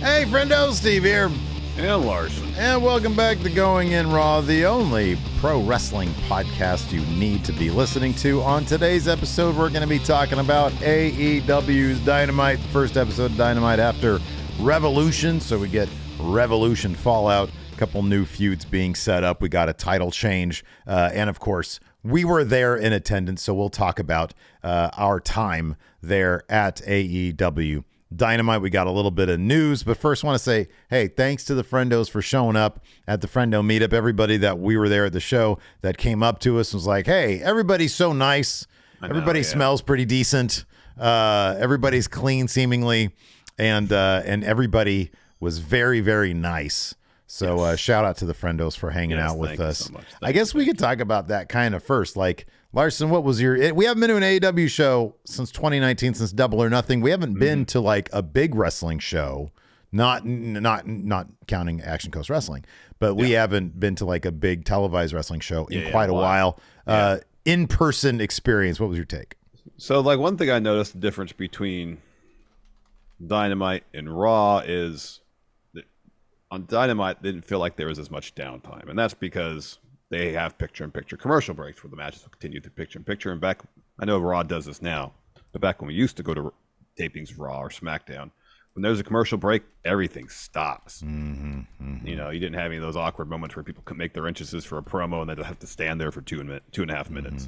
Hey, friendo, Steve here. And Larson. And welcome back to Going In Raw, the only pro wrestling podcast you need to be listening to. On today's episode, we're going to be talking about AEW's Dynamite, the first episode of Dynamite after Revolution. So we get Revolution Fallout, a couple new feuds being set up. We got a title change. And of course, we were there in attendance, so we'll talk about our time there at AEW Dynamite. We got a little bit of news, but first want to say, hey, thanks to the Friendos for showing up at the Friendo meetup. Everybody that we were there at the show that came up to us was like, hey, everybody's so nice. Everybody smells pretty decent. Everybody's clean seemingly. And everybody was very, very nice. So shout out to the Friendos for hanging out with us. So I guess we could talk about that kind of first. Like, Larson, what was your... We haven't been to an AEW show since 2019, since Double or Nothing. We haven't been to like a big wrestling show, not counting Action Coast Wrestling, but we haven't been to like a big televised wrestling show in quite a while. In-person experience, what was your take? So like one thing I noticed the difference between Dynamite and Raw is that on Dynamite, it didn't feel like there was as much downtime. And that's because they have picture-in-picture commercial breaks where the matches will continue through picture-in-picture. And back, I know Raw does this now, but back when we used to go to tapings Raw or SmackDown, when there's a commercial break, everything stops. You know, you didn't have any of those awkward moments where people could make their entrances for a promo and they'd have to stand there for 2.5 minutes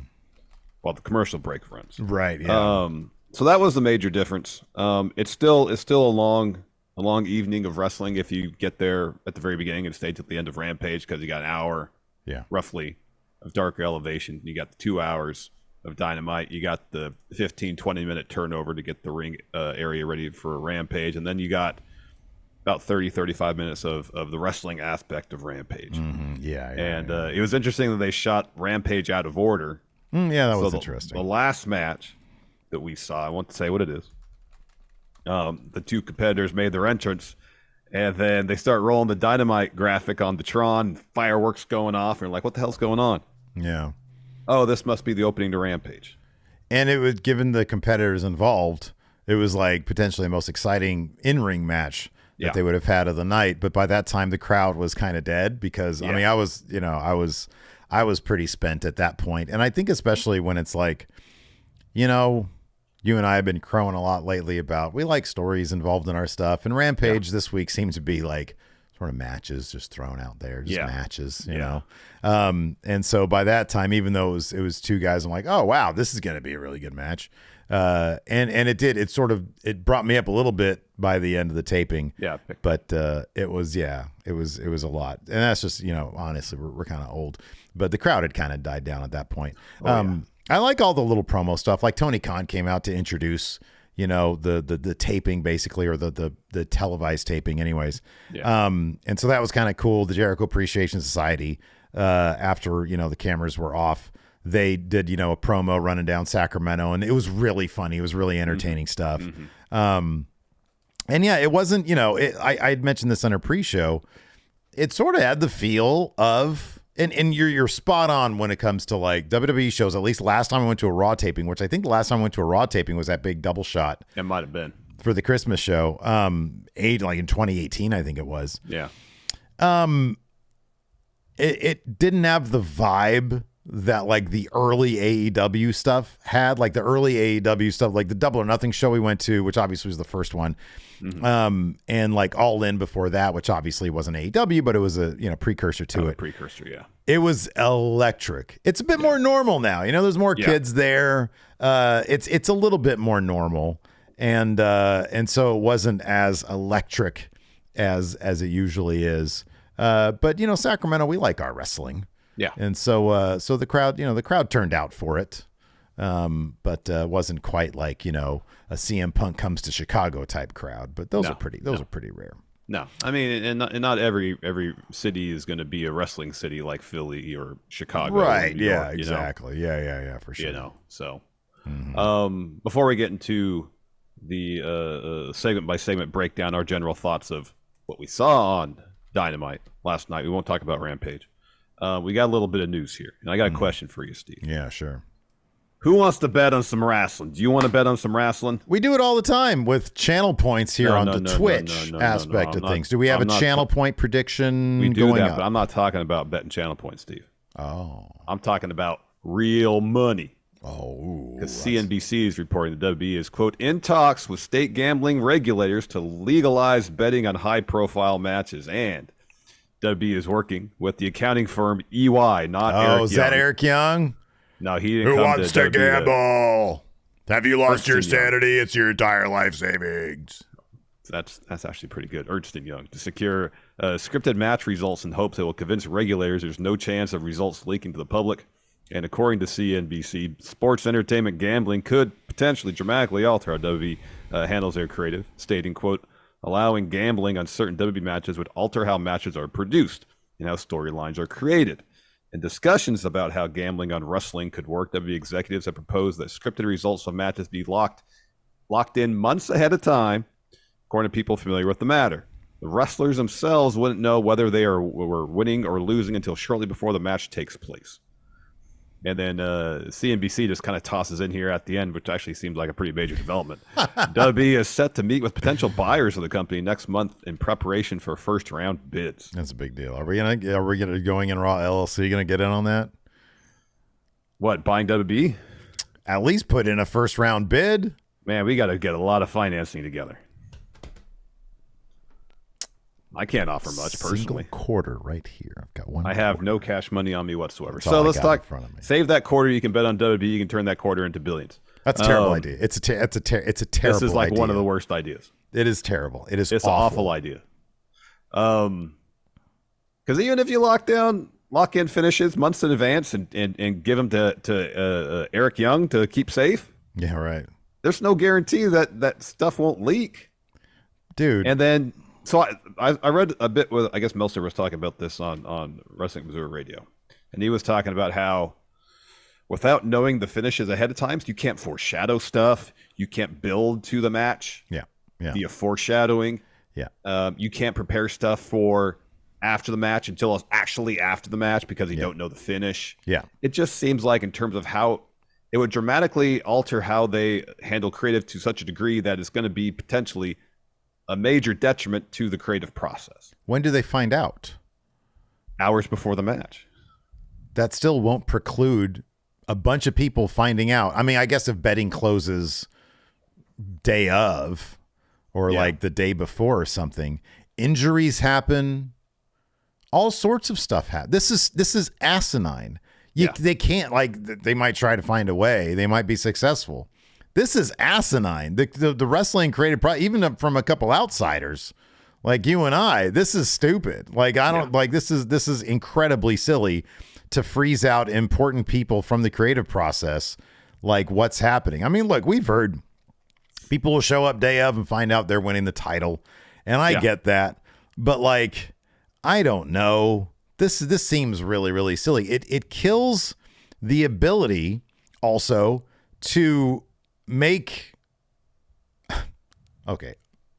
while the commercial break runs. Right, yeah. So that was the major difference. It's still a long evening of wrestling if you get there at the very beginning and stay till the end of Rampage, because you got an hour roughly of Dark Elevation. You got the 2 hours of Dynamite. You got the 15-20 minute turnover to get the ring area ready for Rampage, and then you got about 30-35 minutes of the wrestling aspect of Rampage. It was interesting that they shot Rampage out of order. That was interesting. The last match that we saw, I won't say what it is, the two competitors made their entrance, and then they start rolling the Dynamite graphic on the Tron, fireworks going off, and you're like, what the hell's going on? Yeah. Oh, this must be the opening to Rampage. And it was, given the competitors involved, it was like potentially the most exciting in-ring match that they would have had of the night. But by that time, the crowd was kind of dead because, I mean, I was pretty spent at that point. And I think especially when it's like, you know, you and I have been crowing a lot lately about we like stories involved in our stuff. And Rampage this week seems to be like sort of matches just thrown out there, just matches, you know. And so by that time, even though it was two guys, I'm like, oh, wow, this is going to be a really good match. And it did. It brought me up a little bit by the end of the taping. Yeah. But it was a lot. And that's just, you know, honestly, we're kind of old. But the crowd had kind of died down at that point. I like all the little promo stuff. Like Tony Khan came out to introduce, you know, the taping basically, or the televised taping anyways. And so that was kind of cool. The Jericho Appreciation Society, after, you know, the cameras were off, they did, you know, a promo running down Sacramento, and it was really funny. It was really entertaining stuff. And yeah, it wasn't, you know, I had mentioned this on our pre-show. It sort of had the feel of, and you're spot on when it comes to like WWE shows. At least last time I went to a Raw taping, which I think the last time I went to a Raw taping was that big double shot. It might have been for the Christmas show. Like in 2018, I think it was. Yeah. It didn't have the vibe that like the early AEW stuff had. Like the early AEW stuff, like the Double or Nothing show we went to, which obviously was the first one. And like All In before that, which obviously wasn't AEW, but it was a, you know, precursor to it. It was electric. It's a bit more normal now. You know, there's more kids there. It's a little bit more normal. And so it wasn't as electric as it usually is. But you know, Sacramento, we like our wrestling. Yeah. And so the crowd turned out for it. But wasn't quite like, you know, a CM Punk comes to Chicago type crowd, but those are pretty rare. No, I mean, and not every city is going to be a wrestling city like Philly or Chicago. Right. Or New yeah, York, exactly. You know? Yeah, for sure. You know, so, before we get into the segment by segment breakdown, our general thoughts of what we saw on Dynamite last night, we won't talk about Rampage. We got a little bit of news here, and I got a question for you, Steve. Yeah, sure. Who wants to bet on some wrestling? Do you want to bet on some wrestling? We do it all the time with channel points here on the Twitch aspect of things. Do we have a channel point prediction we do going that, up? But I'm not talking about betting channel points, Steve. Oh. I'm talking about real money. Oh. Because CNBC is reporting the WWE is, quote, in talks with state gambling regulators to legalize betting on high-profile matches. And WWE is working with the accounting firm EY, not Eric Young. Oh, is that Eric Young? No, he didn't Who come wants to gamble? Have you lost your sanity? Young. It's your entire life savings. That's actually pretty good. Ernst & Young to secure scripted match results in hopes it will convince regulators there's no chance of results leaking to the public. And according to CNBC, sports entertainment gambling could potentially dramatically alter how WWE handles their creative, stating, quote, allowing gambling on certain WWE matches would alter how matches are produced and how storylines are created. In discussions about how gambling on wrestling could work, WWE executives have proposed that scripted results of matches be locked in months ahead of time, according to people familiar with the matter. The wrestlers themselves wouldn't know whether they were winning or losing until shortly before the match takes place. And then CNBC just kind of tosses in here at the end, which actually seems like a pretty major development. WWE is set to meet with potential buyers of the company next month in preparation for first-round bids. That's a big deal. Are we gonna going in Raw LLC gonna get in on that? What, buying WWE? At least put in a first-round bid. Man, we got to get a lot of financing together. I can't offer much personally. Single quarter right here. I've got one. I have no cash money on me whatsoever. That's so let's talk. In front of me. Save that quarter. You can bet on WWE. You can turn that quarter into billions. That's a terrible idea. It's a terrible. This is like idea. One of the worst ideas. It is terrible. It's an awful idea. Because even if you lock in finishes months in advance and give them to Eric Young to keep safe. Yeah, right. There's no guarantee that stuff won't leak, dude. And then. So I read a bit with, I guess Meltzer was talking about this on Wrestling Missouri Radio. And he was talking about how without knowing the finishes ahead of time, you can't foreshadow stuff. You can't build to the match. Yeah. Via foreshadowing. Yeah. You can't prepare stuff for after the match until it's actually after the match because you don't know the finish. Yeah. It just seems like in terms of how it would dramatically alter how they handle creative to such a degree that it's going to be potentially a major detriment to the creative process. When do they find out? Hours before the match. That still won't preclude a bunch of people finding out. I mean, I guess if betting closes day of or like the day before or something, injuries happen, all sorts of stuff happen. This is asinine. They can't, like, they might try to find a way. They might be successful. This is asinine. The wrestling created, even from a couple outsiders like you and I, this is stupid. Like, I don't like, this is incredibly silly to freeze out important people from the creative process. Like, what's happening? I mean, look, we've heard people will show up day of and find out they're winning the title. And I get that, but like, I don't know. This seems really, really silly. It kills the ability also to make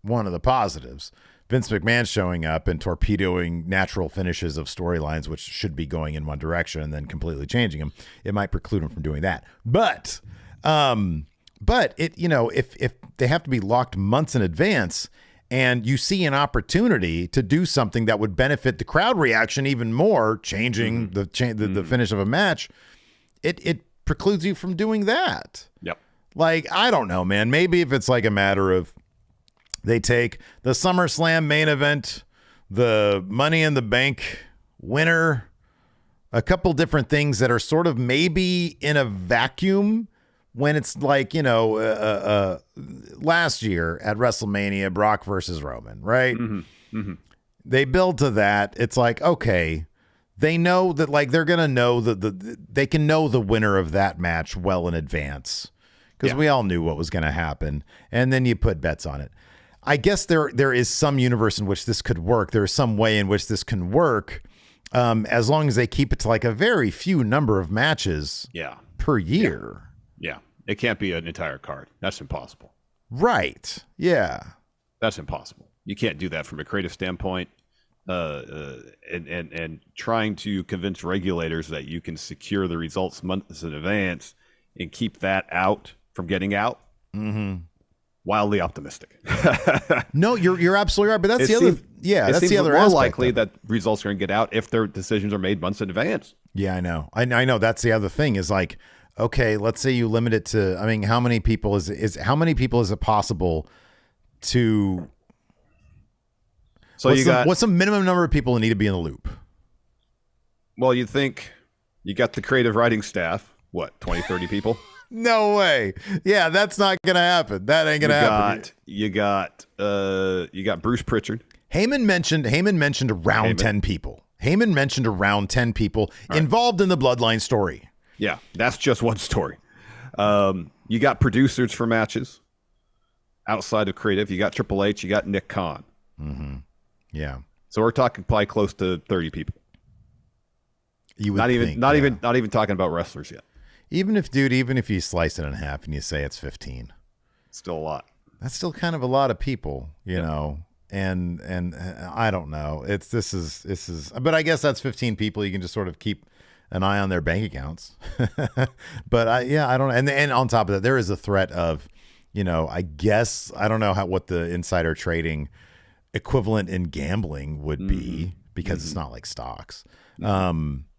one of the positives, Vince McMahon showing up and torpedoing natural finishes of storylines, which should be going in one direction and then completely changing them. It might preclude him from doing that. But it, if they have to be locked months in advance and you see an opportunity to do something that would benefit the crowd reaction even more, changing the finish of a match, it precludes you from doing that. Yep. Like, I don't know, man. Maybe if it's like a matter of they take the SummerSlam main event, the Money in the Bank winner, a couple different things that are sort of maybe in a vacuum when it's like, last year at WrestleMania, Brock versus Roman, right? Mm-hmm. Mm-hmm. They build to that. It's like, okay, they know that, like, they're going to know they can know the winner of that match well in advance. Because we all knew what was going to happen. And then you put bets on it. I guess there is some universe in which this could work. There is some way in which this can work as long as they keep it to like a very few number of matches per year. Yeah. It can't be an entire card. That's impossible. Right. Yeah. That's impossible. You can't do that from a creative standpoint. And trying to convince regulators that you can secure the results months in advance and keep that out from getting out. Wildly optimistic. No, you're absolutely right. But that's the other. Yeah, that's the other more aspect likely that results are going to get out if their decisions are made months in advance. Yeah, I know. I know. That's the other thing is like, okay, let's say you limit it to. I mean, how many people is it possible to? So what's the minimum number of people that need to be in the loop? Well, you think you got the creative writing staff. What, 20, 30 people? No way. Yeah, that's not gonna happen. That ain't gonna happen. You got Bruce Pritchard. Heyman mentioned around 10 people. Heyman mentioned around 10 people involved in the Bloodline story. Yeah, that's just one story. You got producers for matches outside of creative. You got Triple H. You got Nick Khan. Yeah. So we're talking probably close to 30 people. You would not even talking about wrestlers yet. Even if you slice it in half and you say it's 15, it's still a lot. That's still kind of a lot of people, you know. And I don't know. This is. But I guess that's 15 people. You can just sort of keep an eye on their bank accounts. But I don't. And on top of that, there is a threat of, I guess I don't know what the insider trading equivalent in gambling would be because it's not like stocks.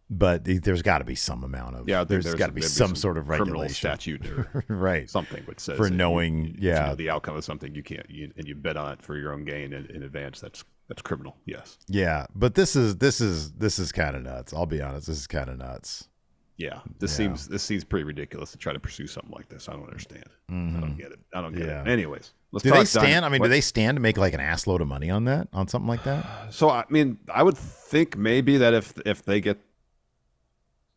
But there's got to be some amount of there's got to be some sort of criminal regulation statute or right, something which says for knowing the outcome of something and you bet on it for your own gain in advance. That's criminal. Yes. Yeah, but this is kind of nuts. I'll be honest. This is kind of nuts. Yeah, this seems pretty ridiculous to try to pursue something like this. I don't understand. I don't get it. I don't get it. Anyways, do they stand to make like an ass load of money on something like that? So I mean, I would think maybe that if they get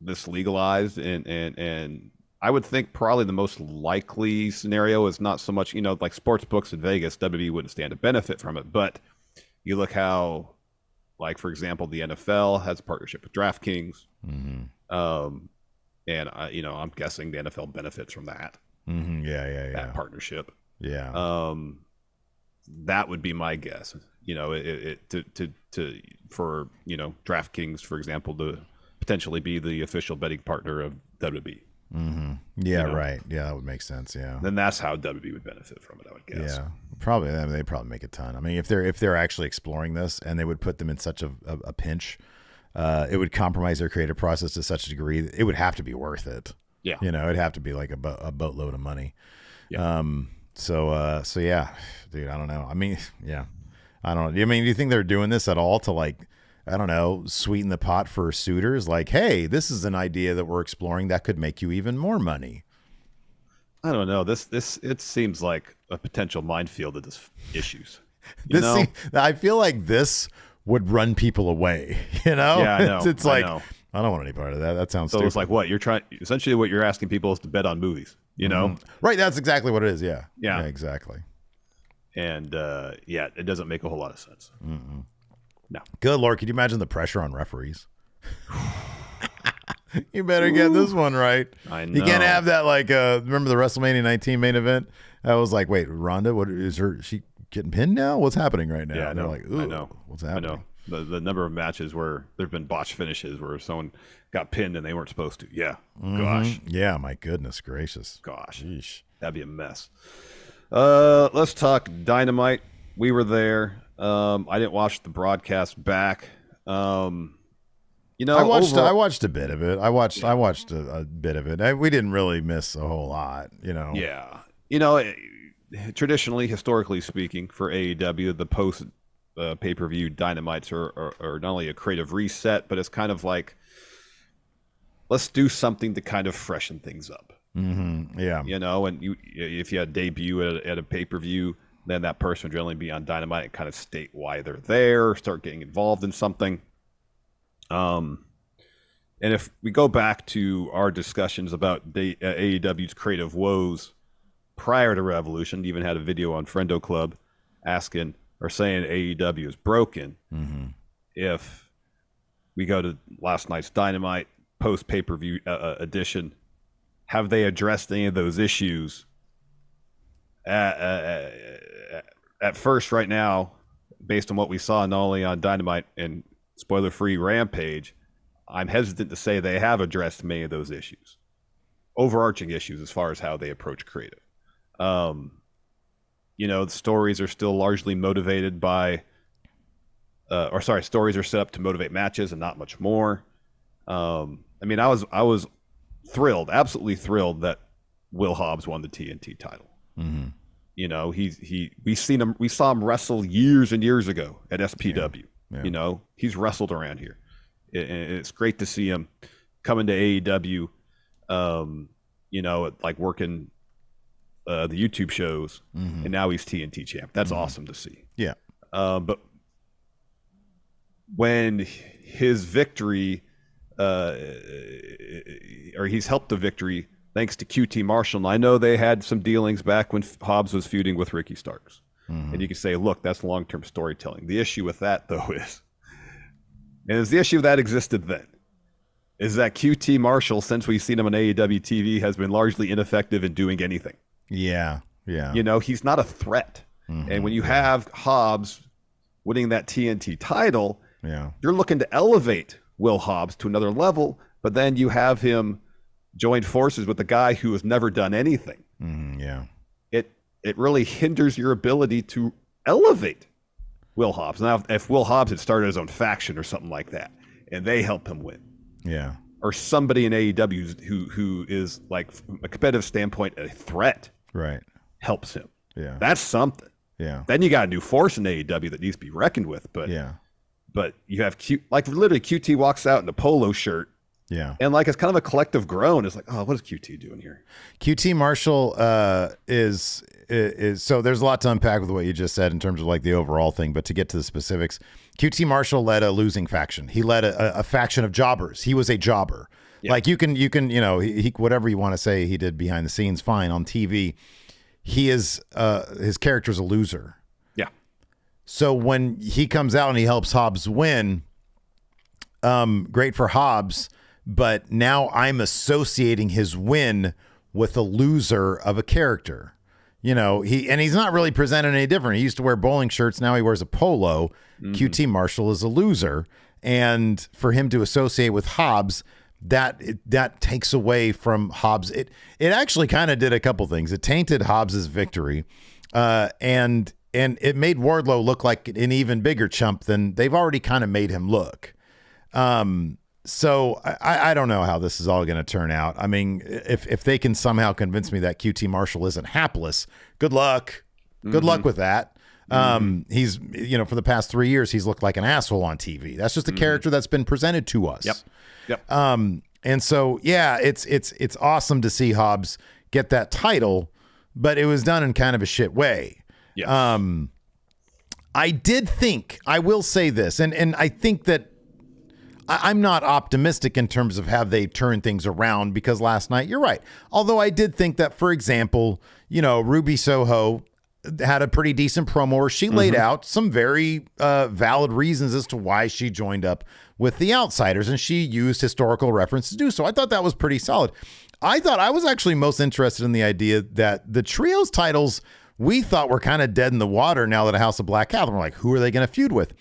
this legalized and I would think probably the most likely scenario is not so much, like sports books in Vegas, WWE wouldn't stand to benefit from it. But you look how, like, for example, the NFL has a partnership with DraftKings. And I'm guessing the NFL benefits from that. That partnership. Yeah. That would be my guess. For DraftKings, for example, to potentially be the official betting partner of WWE. Yeah, right. Yeah, that would make sense. Yeah. Then that's how WWE would benefit from it, I would guess. Yeah, probably. I mean, they probably make a ton. I mean, if they're actually exploring this and they would put them in such a pinch, it would compromise their creative process to such a degree. It would have to be worth it. Yeah. It'd have to be like a boatload of money. Yeah. So yeah, dude, I don't know. I mean, yeah, I don't know. I mean, do you think they're doing this at all to, like, I don't know, sweeten the pot for suitors? Like, hey, this is an idea that we're exploring that could make you even more money. I don't know. It seems like a potential minefield of this issues. I feel like this would run people away. Yeah, I know. It's like, I don't want any part of that. That sounds stupid. It's like what essentially what you're asking people is to bet on movies. Right. That's exactly what it is. Yeah. Yeah. Exactly. And it doesn't make a whole lot of sense. No. Good Lord, could you imagine the pressure on referees? You better get this one right. I know. You can't have that, like, remember the WrestleMania 19 main event? I was like, wait, Ronda, what is she getting pinned now? What's happening right now? Yeah, and they're like, ooh, I know. What's happening? I know. The number of matches where there've been botched finishes where someone got pinned and they weren't supposed to. Yeah. Gosh. Yeah, my goodness gracious. Gosh. Sheesh. That'd be a mess. Let's talk Dynamite. We were there. I didn't watch the broadcast back. I watched a bit of it. I watched a bit of it. We didn't really miss a whole lot, Yeah. Traditionally, historically speaking, for AEW, the post pay-per-view Dynamites are not only a creative reset, but it's kind of like, let's do something to kind of freshen things up. Yeah. And if you had a debut at a pay-per-view, then that person would generally be on Dynamite and kind of state why they're there, start getting involved in something. And if we go back to our discussions about AEW's creative woes prior to Revolution, even had a video on Friendo Club asking or saying AEW is broken. If we go to last night's Dynamite post pay-per-view edition, have they addressed any of those issues? At first, right now, based on what we saw not only on Dynamite and spoiler-free Rampage, I'm hesitant to say they have addressed many of those issues. overarching issues as far as how they approach creative. The stories are still largely motivated by, stories are set up to motivate matches and not much more. I was thrilled, absolutely thrilled that Will Hobbs won the TNT title. Mm-hmm. We saw him wrestle years and years ago at SPW. Yeah. He's wrestled around here. It's great to see him coming to AEW, like working the YouTube shows, mm-hmm. and now he's TNT champ. That's awesome to see. Yeah. But when his victory, or he's helped the victory thanks to QT Marshall, and I know they had some dealings back when Hobbs was feuding with Ricky Starks. Mm-hmm. And you can say, look, that's long-term storytelling. The issue with that, though, is the issue that existed then, is that QT Marshall, since we've seen him on AEW TV, has been largely ineffective in doing anything. Yeah. He's not a threat. Mm-hmm. And when you have Hobbs winning that TNT title, yeah, you're looking to elevate Will Hobbs to another level, but then you have him join forces with a guy who has never done anything. Mm-hmm. Yeah. It really hinders your ability to elevate Will Hobbs. Now, if Will Hobbs had started his own faction or something like that, and they help him win, yeah, or somebody in AEW who is, like, from a competitive standpoint, a threat, right, helps him. Yeah, that's something. Yeah. Then you got a new force in AEW that needs to be reckoned with. But yeah, but you have literally QT walks out in a polo shirt. Yeah. And like, it's kind of a collective groan. It's like, oh, what is QT doing here? QT Marshall is so there's a lot to unpack with what you just said in terms of like the overall thing, but to get to the specifics, QT Marshall led a losing faction. He led a faction of jobbers. He was a jobber. Yeah. Like you can, he whatever you want to say he did behind the scenes, fine. On TV, he is his character's a loser. Yeah. So when he comes out and he helps Hobbs win, great for Hobbs. But now I'm associating his win with a loser of a character. He's not really presented any different. He used to wear bowling shirts. Now he wears a polo. Mm-hmm. QT Marshall is a loser. And for him to associate with Hobbs, that takes away from Hobbs. It actually kind of did a couple things. It tainted Hobbs's victory. And it made Wardlow look like an even bigger chump than they've already kind of made him look. So I don't know how this is all going to turn out. I mean, if they can somehow convince me that QT Marshall isn't hapless, good luck. Good luck with that. He's, for the past 3 years, he's looked like an asshole on TV. That's just a character that's been presented to us. Yep. And so, yeah, it's awesome to see Hobbs get that title, but it was done in kind of a shit way. Yes. I will say this, and I think that I'm not optimistic in terms of how they turn things around, because last night, you're right. Although I did think that, for example, Ruby Soho had a pretty decent promo where she laid out some very valid reasons as to why she joined up with the Outsiders, and she used historical reference to do so. I thought that was pretty solid. I thought I was actually most interested in the idea that the trios titles we thought were kind of dead in the water now that a House of Black happened. We're like, who are they going to feud with?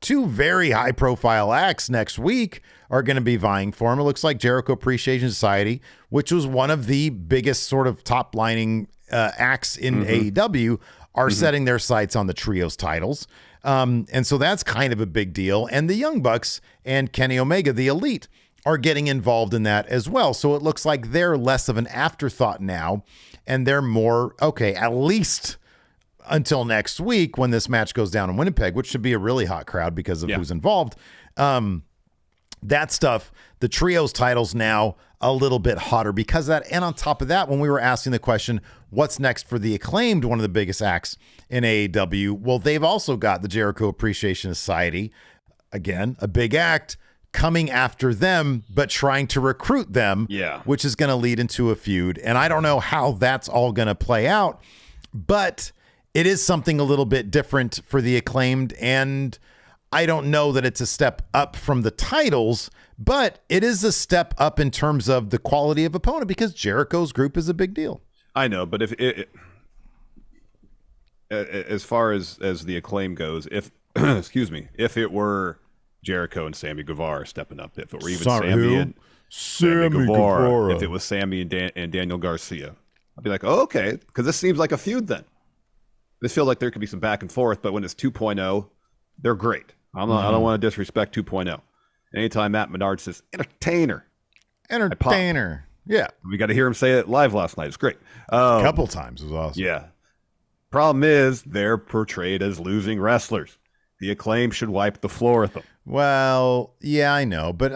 Two very high-profile acts next week are going to be vying for him. It looks like Jericho Appreciation Society, which was one of the biggest sort of top-lining acts in AEW, are setting their sights on the trios titles. And so that's kind of a big deal. And the Young Bucks and Kenny Omega, the Elite, are getting involved in that as well. So it looks like they're less of an afterthought now, and they're more, okay, at least until next week when this match goes down in Winnipeg, which should be a really hot crowd because of who's involved. That stuff, the trios titles now a little bit hotter because of that. And on top of that, when we were asking the question, what's next for the Acclaimed, one of the biggest acts in AEW? Well, they've also got the Jericho Appreciation Society, again, a big act coming after them, but trying to recruit them, which is going to lead into a feud. And I don't know how that's all going to play out, but it is something a little bit different for the Acclaimed, and I don't know that it's a step up from the titles, but it is a step up in terms of the quality of opponent because Jericho's group is a big deal. I know, but as far as the Acclaim goes, if excuse me, if it were Jericho and Sammy Guevara stepping up. If it were even Sorry, Sammy who? and Sammy Guevara. If it was Sammy and Daniel Garcia, I'd be like, oh, okay, because this seems like a feud then. This feels like there could be some back and forth, but when it's 2.0, they're great. I don't want to disrespect 2.0. Anytime Matt Menard says entertainer, yeah, we got to hear him say it live last night. It's great. A couple times. It was awesome. Yeah. Problem is, they're portrayed as losing wrestlers. The Acclaim should wipe the floor with them. Well, yeah, I know, but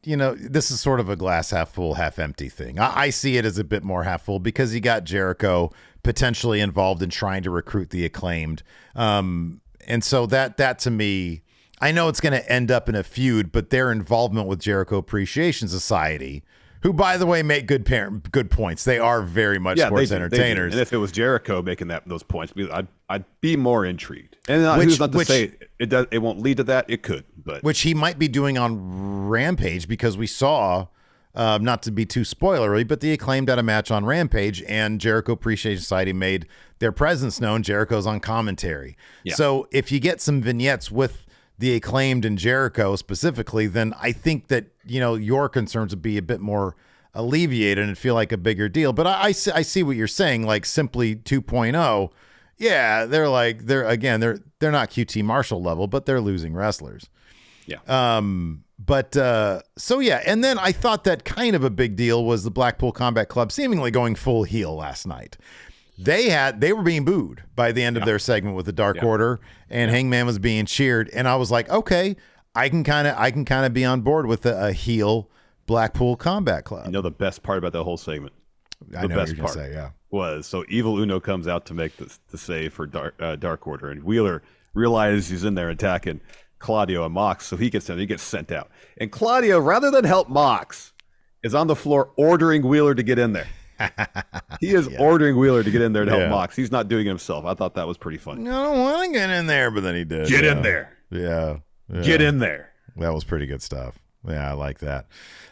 this is sort of a glass half full, half empty thing. I see it as a bit more half full because you got Jericho potentially involved in trying to recruit the Acclaimed, and so that to me, I know it's going to end up in a feud, but their involvement with Jericho Appreciation Society, who, by the way, make good points. They are very much sports entertainers. And if it was Jericho making those points, I'd be more intrigued. And who's not to say it won't lead to that. It could, but which he might be doing on Rampage, because we saw, not to be too spoilery, but the Acclaimed had a match on Rampage, and Jericho Appreciation Society made their presence known. Jericho's on commentary. Yeah. So if you get some vignettes with the Acclaimed and Jericho specifically, then I think that, your concerns would be a bit more alleviated and feel like a bigger deal. But I see what you're saying, like simply 2.0. Yeah, they're not QT Marshall level, but they're losing wrestlers. Yeah. So yeah. And then I thought that kind of a big deal was the Blackpool Combat Club seemingly going full heel last night. They were being booed by the end of their segment with the Dark Order, and Hangman was being cheered. And I was like, okay, I can kind of be on board with a heel Blackpool Combat Club. You know the best part about the whole segment? I know what you're going to say, was so Evil Uno comes out to make the save for Dark Order, and Wheeler realizes he's in there attacking Claudio and Mox, so he gets sent out. And Claudio, rather than help Mox, is on the floor ordering Wheeler to get in there. He is ordering Wheeler to get in there to help Mox. He's not doing it himself. I thought that was pretty funny. I don't want to get in there, but then he did. Get in there. Yeah. Get in there. That was pretty good stuff. Yeah, I like that.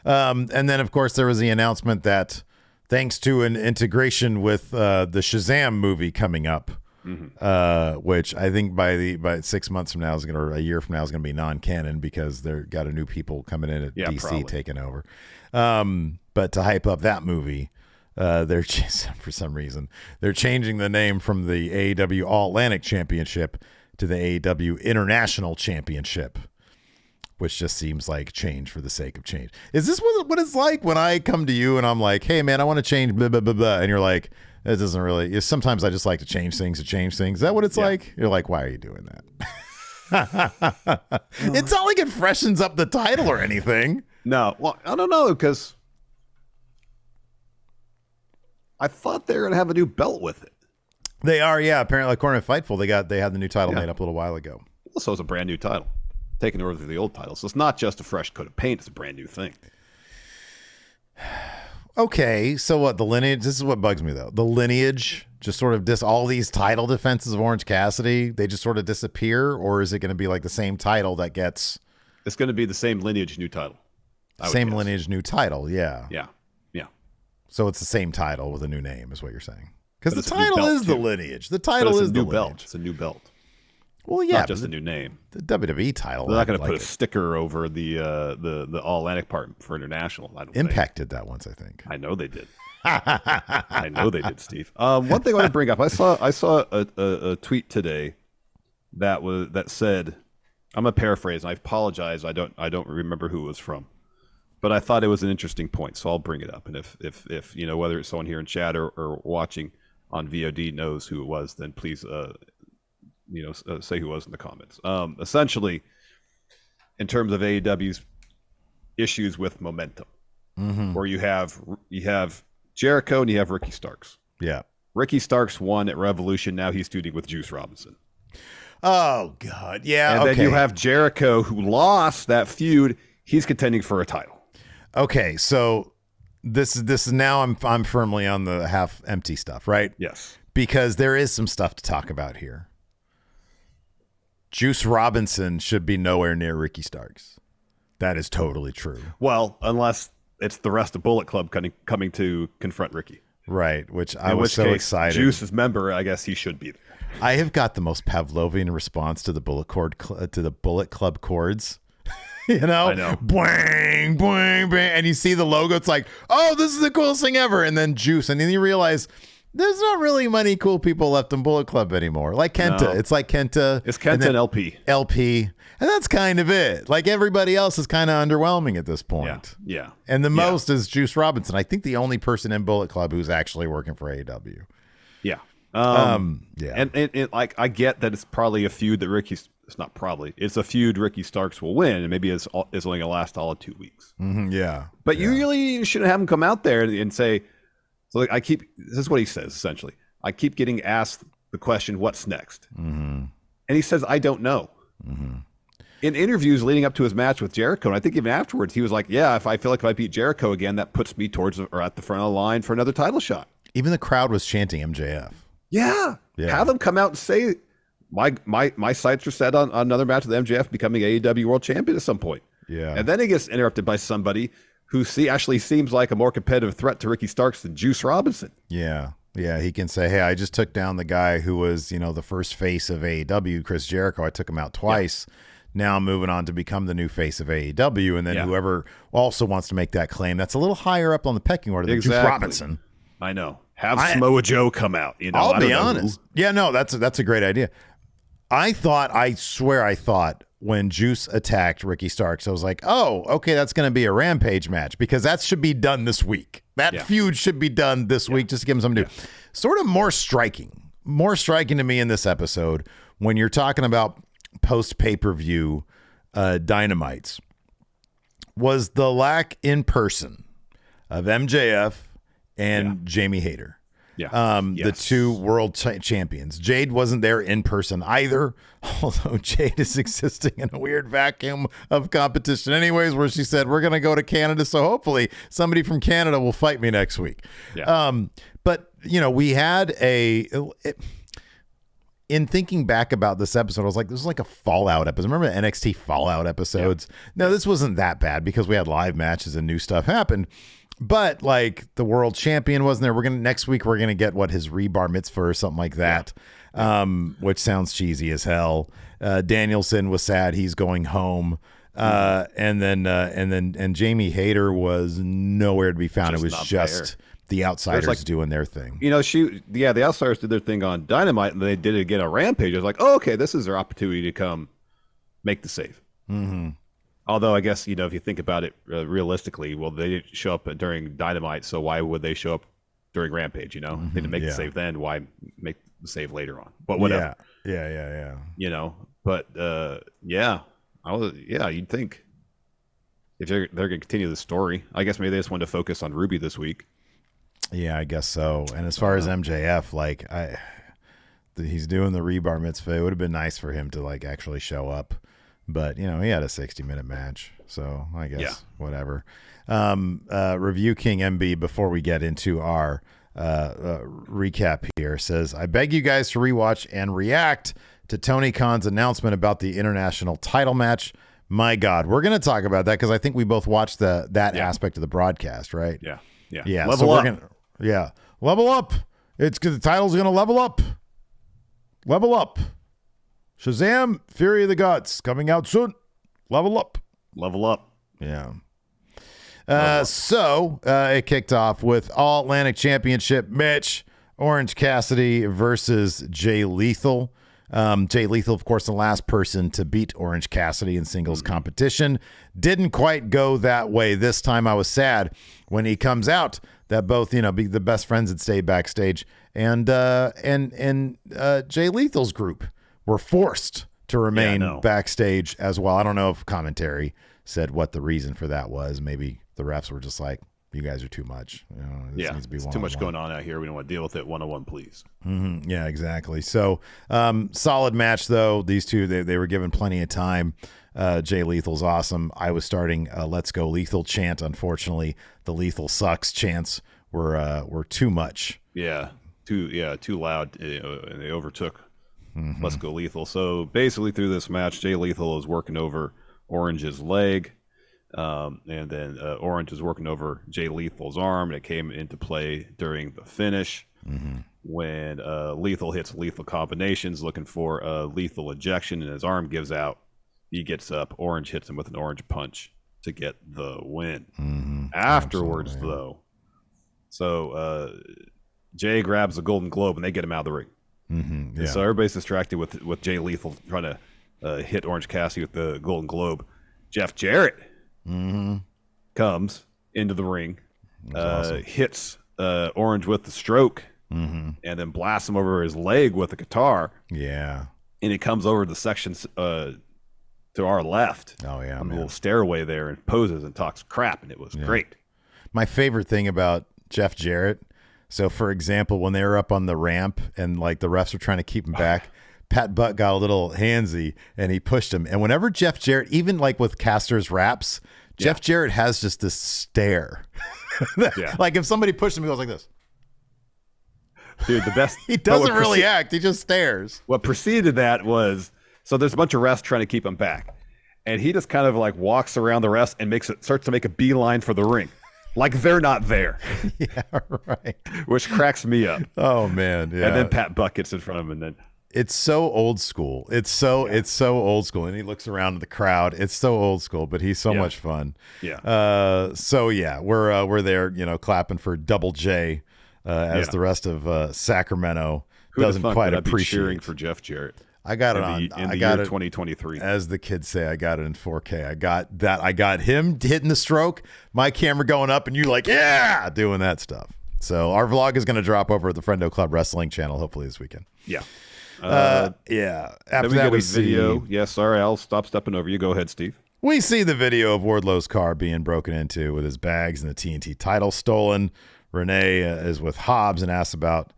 And then, of course, there was the announcement that thanks to an integration with the Shazam movie coming up, which I think by 6 months from now or a year from now is going to be non-canon because they've got a new people coming in at DC probably taking over. But to hype up that movie, they're for some reason they're changing the name from the AEW All Atlantic Championship to the AEW International Championship, which just seems like change for the sake of change. Is this what it's like when I come to you and I'm like, hey man, I want to change blah blah blah blah, and you're like, that doesn't really. Sometimes I just like to change things. Is that what it's like? You're like, why are you doing that? It's not like it freshens up the title or anything. No, well, I don't know, because I thought they were gonna have a new belt with it. They are, yeah. Apparently, according to Fightful, they had the new title made up a little while ago. So it's a brand new title, taking over the old title. So it's not just a fresh coat of paint; it's a brand new thing. Okay, so what? The lineage. This is what bugs me though. The lineage just sort of all these title defenses of Orange Cassidy. They just sort of disappear, or is it going to be like the same title that gets? It's going to be the same lineage, new title. Same lineage, new title. Yeah. Yeah. Yeah. So it's the same title with a new name, is what you're saying. Because the title is the lineage. The title is the new belt. lineage. It's a new belt. Well, yeah, not just a new name. The WWE title. They're not going to put a sticker over the All Atlantic part for international. I don't Impact did that once, I think. I know they did. I know they did, Steve. One thing I want to bring up. I saw a tweet today that said, I'm gonna paraphrase, and I apologize. I don't remember who it was from, but I thought it was an interesting point, so I'll bring it up. And if you know, whether it's someone here in chat or watching on VOD knows who it was, then please say who it was in the comments. Essentially, in terms of AEW's issues with momentum, where you have Jericho and you have Ricky Starks. Yeah, Ricky Starks won at Revolution. Now he's feuding with Juice Robinson. Oh God, yeah. And then you have Jericho, who lost that feud. He's contending for a title. Okay, so this is now I'm firmly on the half empty stuff, right? Yes, because there is some stuff to talk about here. Juice Robinson should be nowhere near Ricky Starks. That is totally true. Well, unless it's the rest of Bullet Club coming to confront Ricky. Right, which I was so excited. Juice's member, I guess he should be there. I have got the most Pavlovian response to the Bullet Club chords You know? I know. Boing, boing, bang. And you see the logo. It's like, oh, this is the coolest thing ever. And then Juice. And then you realize there's not really many cool people left in Bullet Club anymore. Like Kenta. No. It's like Kenta. It's Kenta and LP. LP. And that's kind of it. Like everybody else is kind of underwhelming at this point. Yeah. And the most is Juice Robinson. I think the only person in Bullet Club who's actually working for AEW. Yeah. Yeah. And like, I get that it's probably a feud that it's not probably. It's a feud Ricky Starks will win, and maybe it's only going to last all of 2 weeks. Yeah. But you really shouldn't have him come out there and say, so like, this is what he says, essentially. I keep getting asked the question, what's next? And he says, I don't know. In interviews leading up to his match with Jericho, and I think even afterwards, he was like, yeah, if I feel like if I beat Jericho again, that puts me towards or at the front of the line for another title shot. Even the crowd was chanting MJF. Yeah. Have him come out and say, my sights are set on another match with MJF becoming AEW World Champion at some point. Yeah. And then he gets interrupted by somebody who actually seems like a more competitive threat to Ricky Starks than Juice Robinson. Yeah. Yeah. He can say, hey, I just took down the guy who was, the first face of AEW, Chris Jericho. I took him out twice. Yeah. Now I'm moving on to become the new face of AEW. And then whoever also wants to make that claim, that's a little higher up on the pecking order than Juice Robinson. I know. Have Samoa Joe come out. I'll be honest. Yeah, no, that's a great idea. I swear I thought when Juice attacked Ricky Starks, I was like, oh, okay, that's going to be a Rampage match because that should be done this week. That feud should be done this week just to give him something to do. Sort of more striking to me in this episode when you're talking about post-pay-per-view Dynamites was the lack in person of MJF and Jamie Hayter. Yeah. The two world champions. Jade wasn't there in person either, although Jade is existing in a weird vacuum of competition anyways, where she said, we're going to go to Canada, so hopefully somebody from Canada will fight me next week. Yeah. But, we had in thinking back about this episode, I was like, this was like a Fallout episode. Remember the NXT Fallout episodes? Yeah. No, this wasn't that bad because we had live matches and new stuff happened. But like the world champion wasn't there. Next week we're gonna get his rebar mitzvah or something like that, which sounds cheesy as hell. Danielson was sad; he's going home, and then Jamie Hayter was nowhere to be found. It was just the Outsiders doing their thing. The Outsiders did their thing on Dynamite, and they did it again on Rampage. I was like, oh, okay, this is their opportunity to come make the save. Mm-hmm. Although I guess, if you think about it realistically, well, they didn't show up during Dynamite, so why would they show up during Rampage, They didn't make the save then, why make the save later on? But whatever. Yeah. But you'd think if they're going to continue the story, I guess maybe they just wanted to focus on Ruby this week. Yeah, I guess so. And as far as MJF, he's doing the rebar mitzvah. It would have been nice for him to actually show up. But, he had a 60-minute match, so I guess whatever. Review King MB, before we get into our recap here, says, I beg you guys to rewatch and react to Tony Khan's announcement about the international title match. My God, we're going to talk about that because I think we both watched that aspect of the broadcast, right? Yeah. Level up. Level up. It's because the title's going to level up. Level up. Shazam! Fury of the Gods coming out soon. Level up. Yeah. So it kicked off with All Atlantic Championship match. Orange Cassidy versus Jay Lethal. Jay Lethal, of course, the last person to beat Orange Cassidy in singles competition. Didn't quite go that way. This time I was sad when he comes out that both, be the best friends that stayed backstage and Jay Lethal's group were forced to remain backstage as well. I don't know if commentary said what the reason for that was. Maybe the refs were just like, you guys are too much. This needs to be too much going on out here. We don't want to deal with it. 1-on-1, please. Mm-hmm. Yeah, exactly. So solid match, though. These two, they were given plenty of time. Jay Lethal's awesome. I was starting a Let's Go Lethal chant. Unfortunately, the Lethal sucks chants were too much. Yeah, too loud. And they overtook Let's Go Lethal. So basically through this match, Jay Lethal is working over Orange's leg. And then Orange is working over Jay Lethal's arm, and it came into play during the finish when Lethal hits lethal combinations looking for a lethal ejection, and his arm gives out. He gets up. Orange hits him with an orange punch to get the win. Mm-hmm. Afterwards, though, so Jay grabs the Golden Globe and they get him out of the ring. Mm-hmm. Yeah. So everybody's distracted with Jay Lethal trying to hit Orange Cassidy with the Golden Globe. Jeff Jarrett comes into the ring, awesome. Hits Orange with the stroke, and then blasts him over his leg with a guitar. Yeah. And he comes over the sections to our left. Oh, yeah, on man. the little stairway there and poses and talks crap, and it was great. My favorite thing about Jeff Jarrett, so for example, when they were up on the ramp and like the refs were trying to keep him back, Pat Buck got a little handsy and he pushed him. And whenever Jeff Jarrett, even like with Caster's raps, Jeff Jarrett has just this stare. Like if somebody pushed him, he goes like this. Dude, the best. He doesn't really act. He just stares. What preceded that was, so there's a bunch of refs trying to keep him back. And he just kind of like walks around the refs and starts to make a beeline for the ring. Like they're not there. Yeah, right. Which cracks me up. Oh, man. Yeah. And then Pat Buck gets in front of him and then. It's so old school. It's so old school. And he looks around at the crowd. It's so old school, but he's so much fun. Yeah. So yeah, we're there, clapping for Double J as the rest of Sacramento doesn't quite appreciate cheering for Jeff Jarrett. I got it in the year 2023. As the kids say, I got it in 4K. I got that. I got him hitting the stroke, my camera going up, and you like, yeah, doing that stuff. So our vlog is going to drop over at the Friendo Club Wrestling channel hopefully this weekend. Yeah. After that, we see video. Yeah, sorry, I'll stop stepping over you. Go ahead, Steve. We see the video of Wardlow's car being broken into with his bags and the TNT title stolen. Renee is with Hobbs and asks about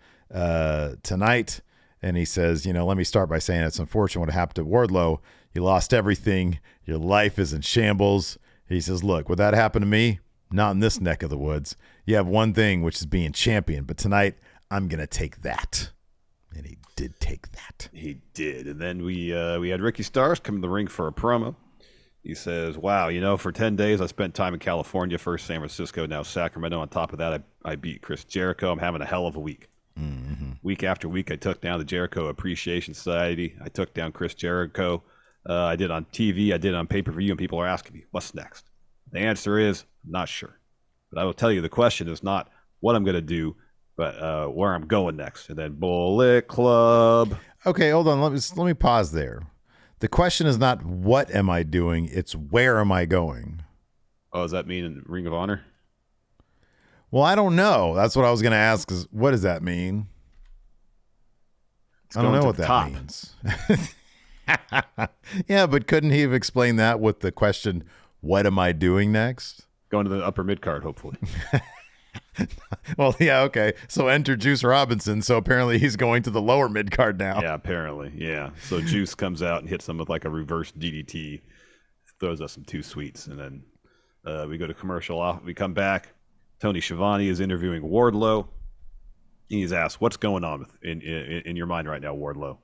tonight. And he says, let me start by saying it's unfortunate what happened to Wardlow. You lost everything. Your life is in shambles. He says, look, would that happen to me? Not in this neck of the woods. You have one thing, which is being champion. But tonight, I'm going to take that. And he did take that. He did. And then we had Ricky Starks come to the ring for a promo. He says, wow, for 10 days I spent time in California, first San Francisco, now Sacramento. On top of that, I beat Chris Jericho. I'm having a hell of a week. Mm-hmm. Week after week, I took down the Jericho Appreciation Society. I took down Chris Jericho. I did on TV. I did on pay-per-view, and people are asking me, what's next? The answer is, not sure. But I will tell you, the question is not what I'm going to do, but where I'm going next. And then Bullet Club. Okay, hold on. Let me pause there. The question is not what am I doing, it's where am I going? Oh, does that mean Ring of Honor? Well, I don't know. That's what I was going to ask. Is what does that mean? I don't know what that means. Yeah, but couldn't he have explained that with the question, what am I doing next? Going to the upper mid card, hopefully. Well, yeah, okay. So enter Juice Robinson. So apparently he's going to the lower mid card now. Yeah, apparently. Yeah. So Juice comes out and hits him with like a reverse DDT, throws us some two sweets, and then we go to commercial off. We come back. Tony Schiavone is interviewing Wardlow. He's asked, what's going on in your mind right now, Wardlow?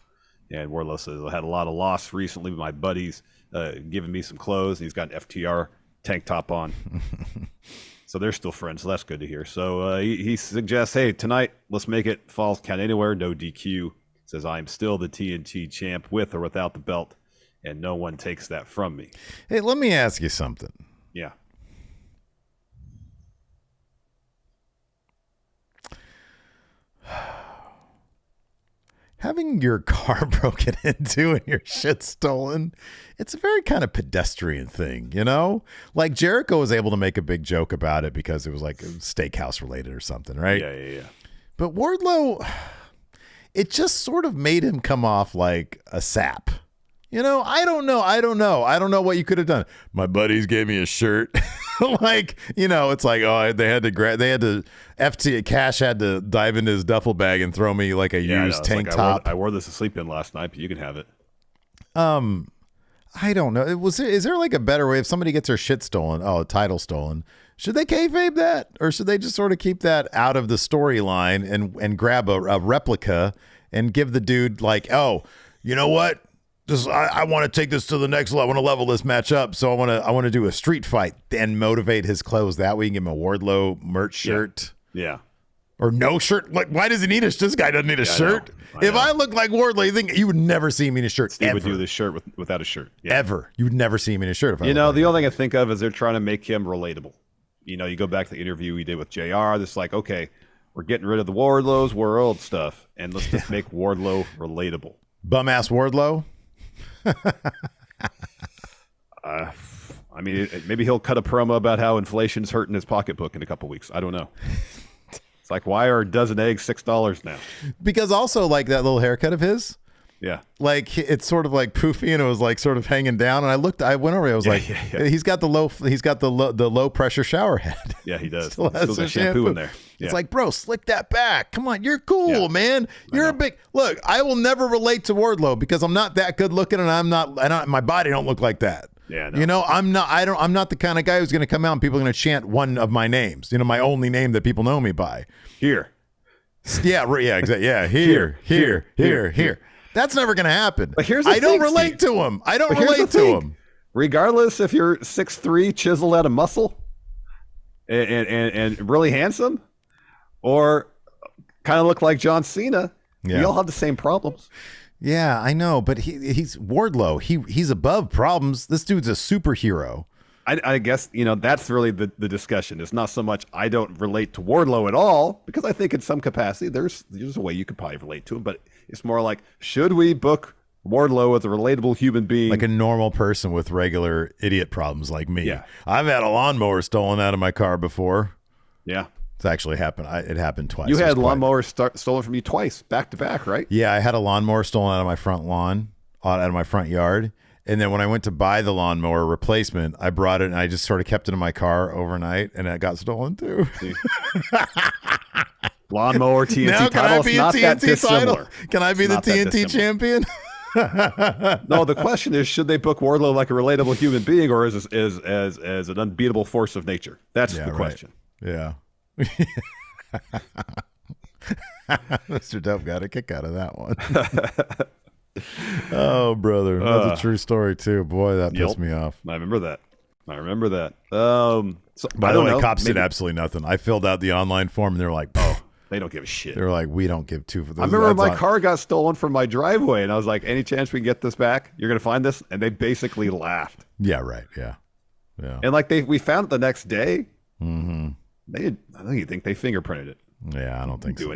And Wardlow says, I had a lot of loss recently with my buddies giving me some clothes. And he's got an FTR tank top on. So they're still friends. So that's good to hear. So he suggests, hey, tonight, let's make it Falls Count Anywhere, no DQ. Says, I'm still the TNT champ with or without the belt, and no one takes that from me. Hey, let me ask you something. Yeah. Having your car broken into and your shit stolen, it's a very kind of pedestrian thing, Like Jericho was able to make a big joke about it because it was like steakhouse related or something, right? Yeah. But Wardlow, it just sort of made him come off like a sap. I don't know. I don't know what you could have done. My buddies gave me a shirt. It's like, oh, Cash had to dive into his duffel bag and throw me like a used tank top. I wore this to sleep in last night, but you can have it. I don't know. Is there like a better way if somebody gets their shit stolen? Oh, a title stolen. Should they kayfabe that, or should they just sort of keep that out of the storyline and grab a replica and give the dude like, oh, you know what? I want to take this to the next level. I want to level this match up. So I want to do a street fight and motivate his clothes. That way you can give him a Wardlow merch shirt. Yeah. Or no shirt? Like, why does he need this guy doesn't need a shirt. If I look like Wardlow, you would never see me in a shirt. Steve would do this shirt without a shirt. Yeah. Ever. You would never see him in a shirt. If the only thing I think of is they're trying to make him relatable. You go back to the interview we did with JR. It's like, okay, we're getting rid of the Wardlow's world stuff, and let's just make Wardlow relatable. Bum-ass Wardlow? I mean, maybe he'll cut a promo about how inflation's hurting his pocketbook in a couple weeks. I don't know. It's like, why are a dozen eggs $6 now? Because also, like, that little haircut of his, yeah, like, it's sort of like poofy, and it was like sort of hanging down. And I went over, I was he's got the low pressure shower head. Yeah, he does. Still has got shampoo in there. Yeah. It's like, bro, slick that back. Come on, you're cool, man. You're a big look. I will never relate to Wardlow because I'm not that good looking, and my body don't look like that. Yeah, no. I'm not the kind of guy who's going to come out and people are going to chant one of my names. My only name that people know me by. Here. Yeah, exactly. Yeah, here. That's never going to happen. But I don't relate to him. I don't relate to him. Regardless if you're 6'3", chiseled out of muscle, and really handsome, or kind of look like John Cena, we all have the same problems. Yeah, I know, but he's Wardlow. He's above problems. This dude's a superhero. I guess, that's really the discussion. It's not so much I don't relate to Wardlow at all, because I think in some capacity there's a way you could probably relate to him, but it's more like, should we book Wardlow as a relatable human being? Like a normal person with regular idiot problems like me. Yeah. I've had a lawnmower stolen out of my car before. Yeah. It's actually happened. It happened twice. You had lawnmowers stolen from you twice, back to back, right? Yeah, I had a lawnmower stolen out of my front lawn, out of my front yard. And then when I went to buy the lawnmower replacement, I brought it and I just sort of kept it in my car overnight, and it got stolen too. Lawnmower TNT title. It's not that dissimilar. Can I be the TNT champion? No, the question is, should they book Wardlow like a relatable human being, or as an unbeatable force of nature? That's the question. Yeah. Mr. Dope got a kick out of that one. Oh, brother. That's a true story, too. Boy, that pissed me off. I remember that. By the way, cops did absolutely nothing. I filled out the online form, and they were like, oh. They don't give a shit. They're like, we don't give two for this. I remember my car got stolen from my driveway, and I was like, any chance we can get this back? You're going to find this? And they basically laughed. Yeah, right. Yeah. And like we found it the next day. Mm-hmm. I don't even think they fingerprinted it. Yeah, I don't think so.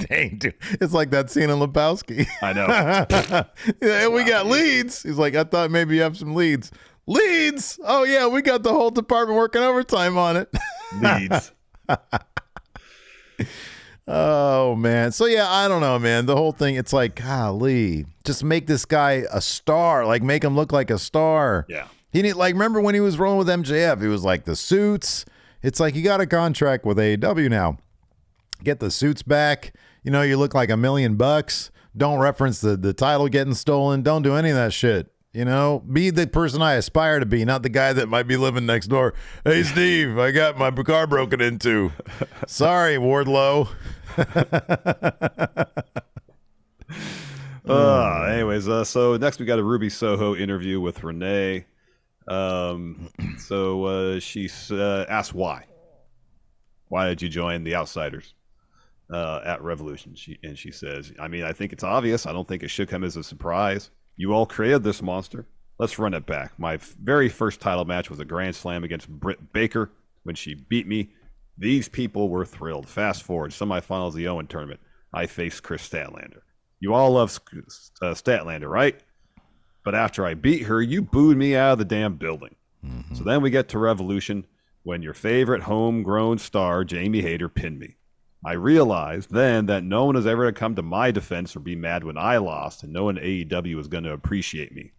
Dang, dude. It's like that scene in Lebowski. I know. Yeah, we got leads. He's like, I thought maybe you have some leads. Leads? Oh, yeah, we got the whole department working overtime on it. Leads. Oh, man. So, yeah, I don't know, man. The whole thing, it's like, golly, just make this guy a star. Like, make him look like a star. Yeah. Remember when he was rolling with MJF? He was like the suits. It's like, you got a contract with AEW now. Get the suits back. You look like $1 million. Don't reference the title getting stolen. Don't do any of that shit. Be the person I aspire to be, not the guy that might be living next door. Hey, Steve, I got my car broken into. Sorry, Wardlow. Anyways, so next we got a Ruby Soho interview with Renee. She asked why. Why did you join the Outsiders at Revolution? She says, I mean, I think it's obvious. I don't think it should come as a surprise. You all created this monster. Let's run it back. My very first title match was a Grand Slam against Britt Baker. When she beat me, these people were thrilled. Fast forward, semifinals of the Owen tournament. I faced Chris Statlander. You all love Statlander, right? But after I beat her, you booed me out of the damn building. Mm-hmm. So then we get to Revolution when your favorite homegrown star, Jamie Hayter, pinned me. I realized then that no one has ever come to my defense or be mad when I lost, and no one at AEW is going to appreciate me.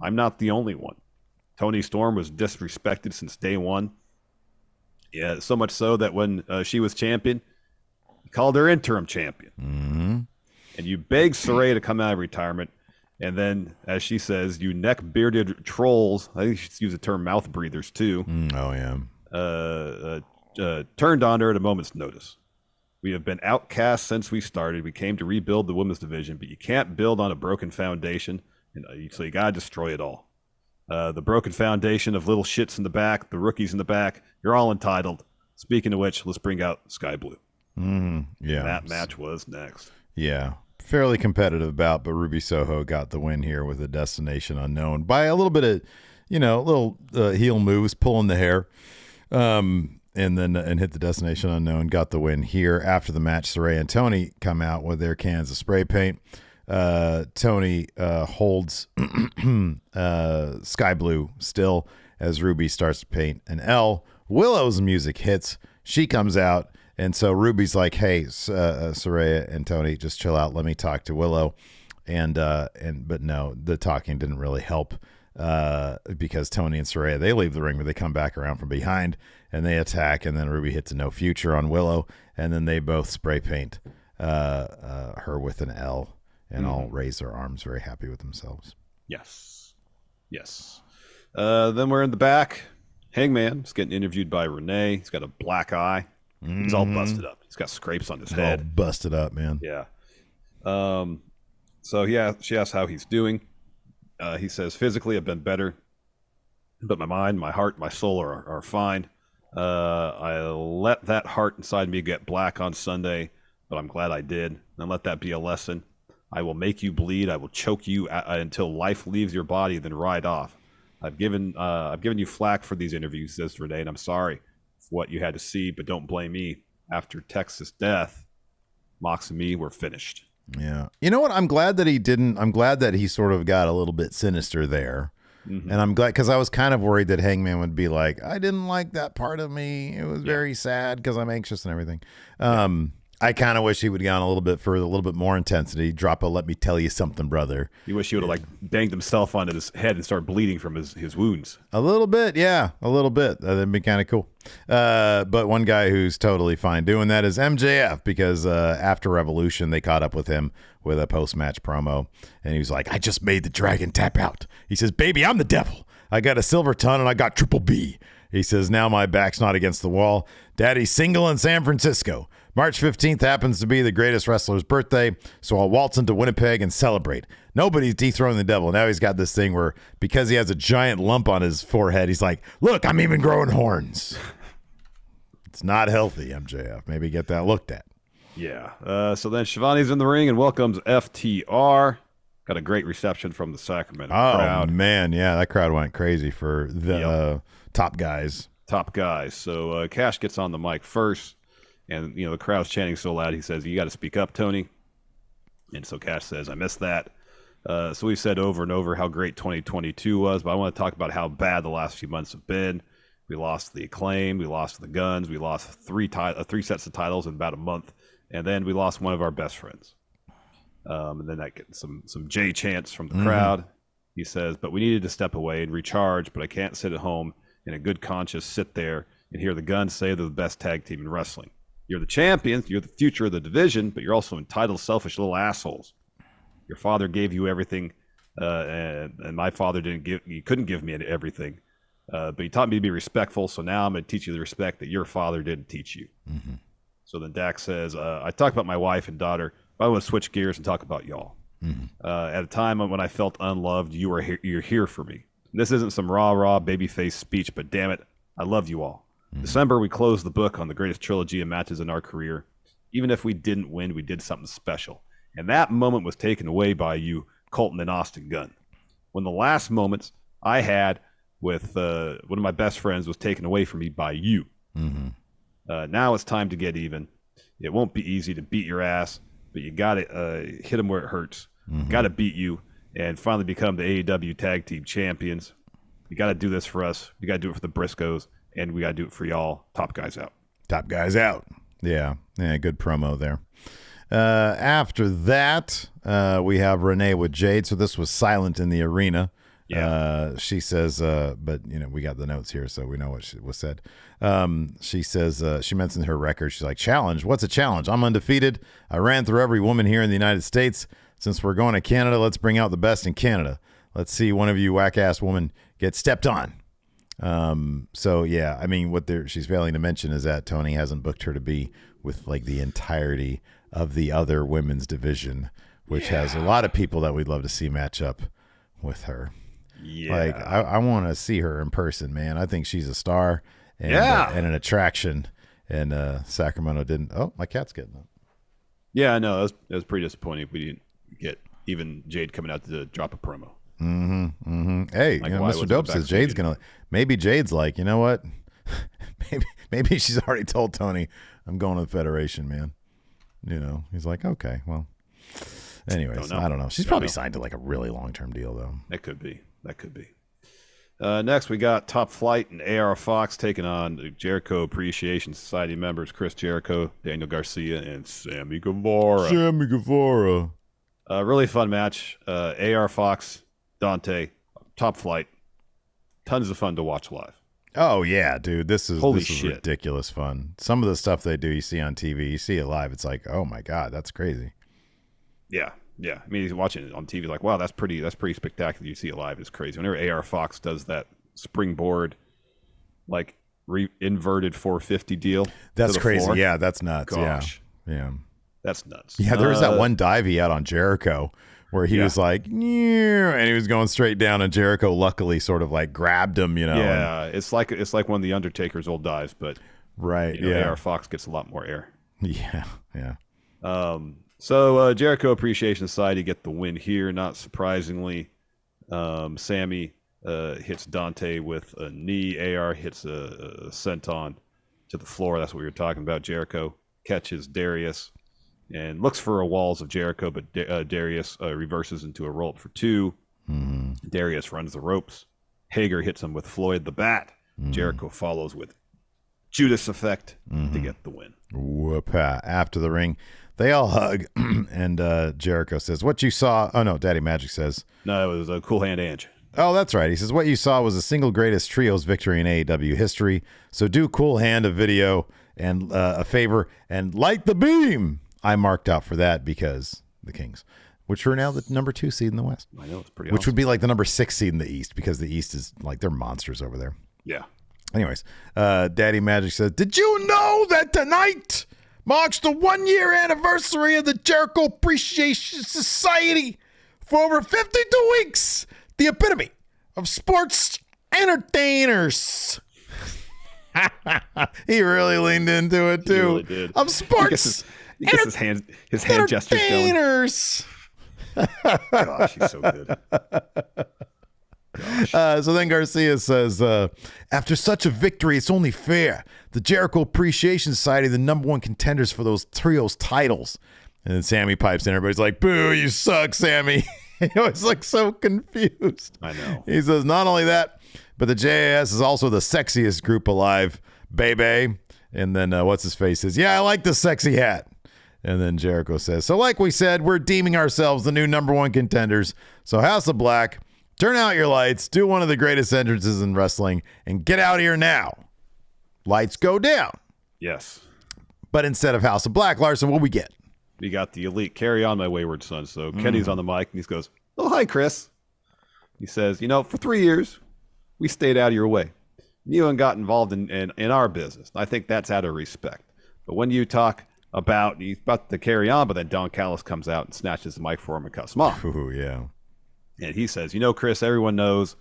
I'm not the only one. Toni Storm was disrespected since day one. Yeah, so much so that when she was champion, you called her interim champion. Mm-hmm. And you begged Saraya to come out of retirement. And then, as she says, you neck-bearded trolls, I think she should use the term mouth breathers too. Turned on her at a moment's notice. We have been outcast since we started. We came to rebuild the women's division, but you can't build on a broken foundation, so you got to destroy it all. The broken foundation of little shits in the back, the rookies in the back, you're all entitled. Speaking of which, let's bring out Sky Blue. Yeah. And that match was next. Yeah. Fairly competitive bout, but Ruby Soho got the win here with a Destination Unknown by a little bit of, little heel moves, pulling the hair, and hit the Destination Unknown, got the win here. After the match, Saraya and Tony come out with their cans of spray paint. Tony holds sky blue still as Ruby starts to paint an L. Willow's music hits. She comes out. And so Ruby's like, "Hey, Saraya and Tony, just chill out. Let me talk to Willow." But no, the talking didn't really help because Tony and Saraya, they leave the ring, but they come back around from behind and they attack. And then Ruby hits a No Future on Willow, and then they both spray paint her with an L, and all raise their arms, very happy with themselves. Yes. Then we're in the back. Hangman is getting interviewed by Renee. He's got a black eye. He's all busted up. He's got scrapes on his head. All busted up, man. Yeah. So she asks how he's doing. He says, physically, I've been better, but my mind, my heart, my soul are fine. I let that heart inside me get black on Sunday, but I'm glad I did. And let that be a lesson. I will make you bleed. I will choke you until life leaves your body, then ride off. I've given you flack for these interviews, says Renee, and I'm sorry for what you had to see, but don't blame me. After Texas death, Mox and me were finished. Yeah. You know what? I'm glad that he didn't. I'm glad that he sort of got a little bit sinister there. And I'm glad, because I was kind of worried that Hangman would be like, I didn't like that part of me. It was very sad because I'm anxious and everything. I kind of wish he would have gone a little bit further, a little bit more intensity. Drop a "let me tell you something, brother." You wish he would have banged himself onto his head and started bleeding from his wounds. A little bit, yeah, a little bit. That'd be kind of cool. But one guy who's totally fine doing that is MJF, because after Revolution, they caught up with him with a post-match promo, and he was like, "I just made the dragon tap out." He says, "Baby, I'm the devil. I got a silver ton and I got triple B." He says, "Now my back's not against the wall. Daddy's single in San Francisco. March 15th happens to be the greatest wrestler's birthday, so I'll waltz into Winnipeg and celebrate. Nobody's dethroning the devil." Now he's got this thing where, because he has a giant lump on his forehead, he's like, "Look, I'm even growing horns." It's not healthy, MJF. Maybe get that looked at. Yeah. So then Shivani's in the ring and welcomes FTR. Got a great reception from the Sacramento crowd. Oh, man. Yeah, that crowd went crazy for the top guys. Top guys. So Cash gets on the mic first. And, the crowd's chanting so loud, he says, "You got to speak up, Tony." And so Cash says, "I missed that." So we've said over and over how great 2022 was, but I want to talk about how bad the last few months have been. We lost the Acclaim, we lost the Guns, we lost three sets of titles in about a month, and then we lost one of our best friends. And then that gets some J chants from the crowd. He says, "But we needed to step away and recharge, but I can't sit at home in a good conscience, sit there and hear the Guns say they're the best tag team in wrestling. You're the champions, you're the future of the division, but you're also entitled, selfish little assholes. Your father gave you everything, and my father couldn't give me everything. But he taught me to be respectful, so now I'm going to teach you the respect that your father didn't teach you." So then Dak says, "I talk about my wife and daughter, but I want to switch gears and talk about y'all. At a time when I felt unloved, you're here for me. This isn't some rah-rah babyface speech, but damn it, I love you all. December, we closed the book on the greatest trilogy of matches in our career. Even if we didn't win, we did something special. And that moment was taken away by you, Colton and Austin Gunn. When the last moments I had with one of my best friends was taken away from me by you. Now it's time to get even. It won't be easy to beat your ass, but you got to hit them where it hurts. Got to beat you and finally become the AEW Tag Team Champions. You got to do this for us. You got to do it for the Briscoes. And we got to do it for y'all. Top guys out." Top guys out. Yeah, good promo there. After that, we have Renee with Jade. So this was silent in the arena. Yeah. She says, but we got the notes here, so we know what was said. She says, she mentioned her record. She's like, "Challenge? What's a challenge? I'm undefeated. I ran through every woman here in the United States. Since we're going to Canada, let's bring out the best in Canada. Let's see one of you whack-ass women get stepped on." So yeah, I mean, what she's failing to mention is that Tony hasn't booked her to be with the entirety of the other women's division, which has a lot of people that we'd love to see match up with her. I want to see her in person, man. I think she's a star and an attraction, and Sacramento didn't. Oh, my cat's getting up. Yeah, I know. It was pretty disappointing. We didn't get even Jade coming out to drop a promo. Hey, like, Mr. Dope says Jade's gonna. Maybe Jade's like, you know what? maybe she's already told Tony, I'm going to the Federation, man. He's like, okay, well. Anyways, I don't know. She's probably signed to like a really long-term deal, though. That could be. Next, we got Top Flight and AR Fox taking on the Jericho Appreciation Society members Chris Jericho, Daniel Garcia, and Sammy Guevara. Really fun match. AR Fox, Dante, Top Flight. Tons of fun to watch live. Oh, yeah, dude. This is ridiculous fun. Some of the stuff they do, you see on TV, you see it live. It's like, oh, my God, that's crazy. Yeah. I mean, he's watching it on TV like, wow, that's pretty spectacular. You see it live, it's crazy. Whenever AR Fox does that springboard, like inverted 450 deal, that's crazy. Floor, yeah, that's nuts. Gosh. Yeah, that's nuts. Yeah, there was that one dive he had on Jericho where he was like, and he was going straight down, and Jericho luckily sort of like grabbed him. Yeah, it's like one of the Undertaker's old dives, but right. AR Fox gets a lot more air. Yeah. So Jericho Appreciation Society get the win here, not surprisingly. Sammy hits Dante with a knee. AR hits a senton to the floor. That's what we were talking about. Jericho catches Darius and looks for a walls of Jericho, but Darius reverses into a roll-up for 2. Darius runs the ropes. Hager hits him with Floyd the Bat. Jericho follows with Judas Effect to get the win. Whoop-a. After the ring, they all hug, and Jericho says, what you saw... Oh, no, Daddy Magic says... No, it was a Cool Hand Ange. Oh, that's right. He says, what you saw was the single greatest trios victory in AEW history. So do Cool Hand a video and a favor and light the beam. I marked out for that because the Kings, which are now the number 2 seed in the West. I know, it's pretty Which awesome. would be like the number 6 seed in the East because the East is like, they're monsters over there. Yeah. Anyways, Daddy Magic says, did you know that tonight marks the 1-year anniversary of the Jericho Appreciation Society? For over 52 weeks, the epitome of sports entertainers. He really leaned into it, too. He really did. Of sports he gets his hand gestures going. Gosh, he's so good. So then Garcia says, after such a victory, it's only fair. The Jericho Appreciation Society, the number 1 contenders for those trios titles. And then Sammy pipes in. Everybody's like, boo, you suck, Sammy. He was like so confused. I know. He says, not only that, but the JAS is also the sexiest group alive, baby. And then what's his face says, yeah, I like the sexy hat. And then Jericho says, so like we said, we're deeming ourselves the new number 1 contenders. So House of Black, turn out your lights, do one of the greatest entrances in wrestling, and get out here now. Lights go down. Yes. But instead of House of Black, Larson, what we get? We got the Elite. Carry on, my wayward son. So Kenny's on the mic, and he goes, oh, hi, Chris. He says, for 3 years, we stayed out of your way. You and got involved in our business. I think that's out of respect. But when you talk about, he's about to carry on, but then Don Callis comes out and snatches the mic for him and cuts him off. Ooh, yeah. And he says, Chris, everyone knows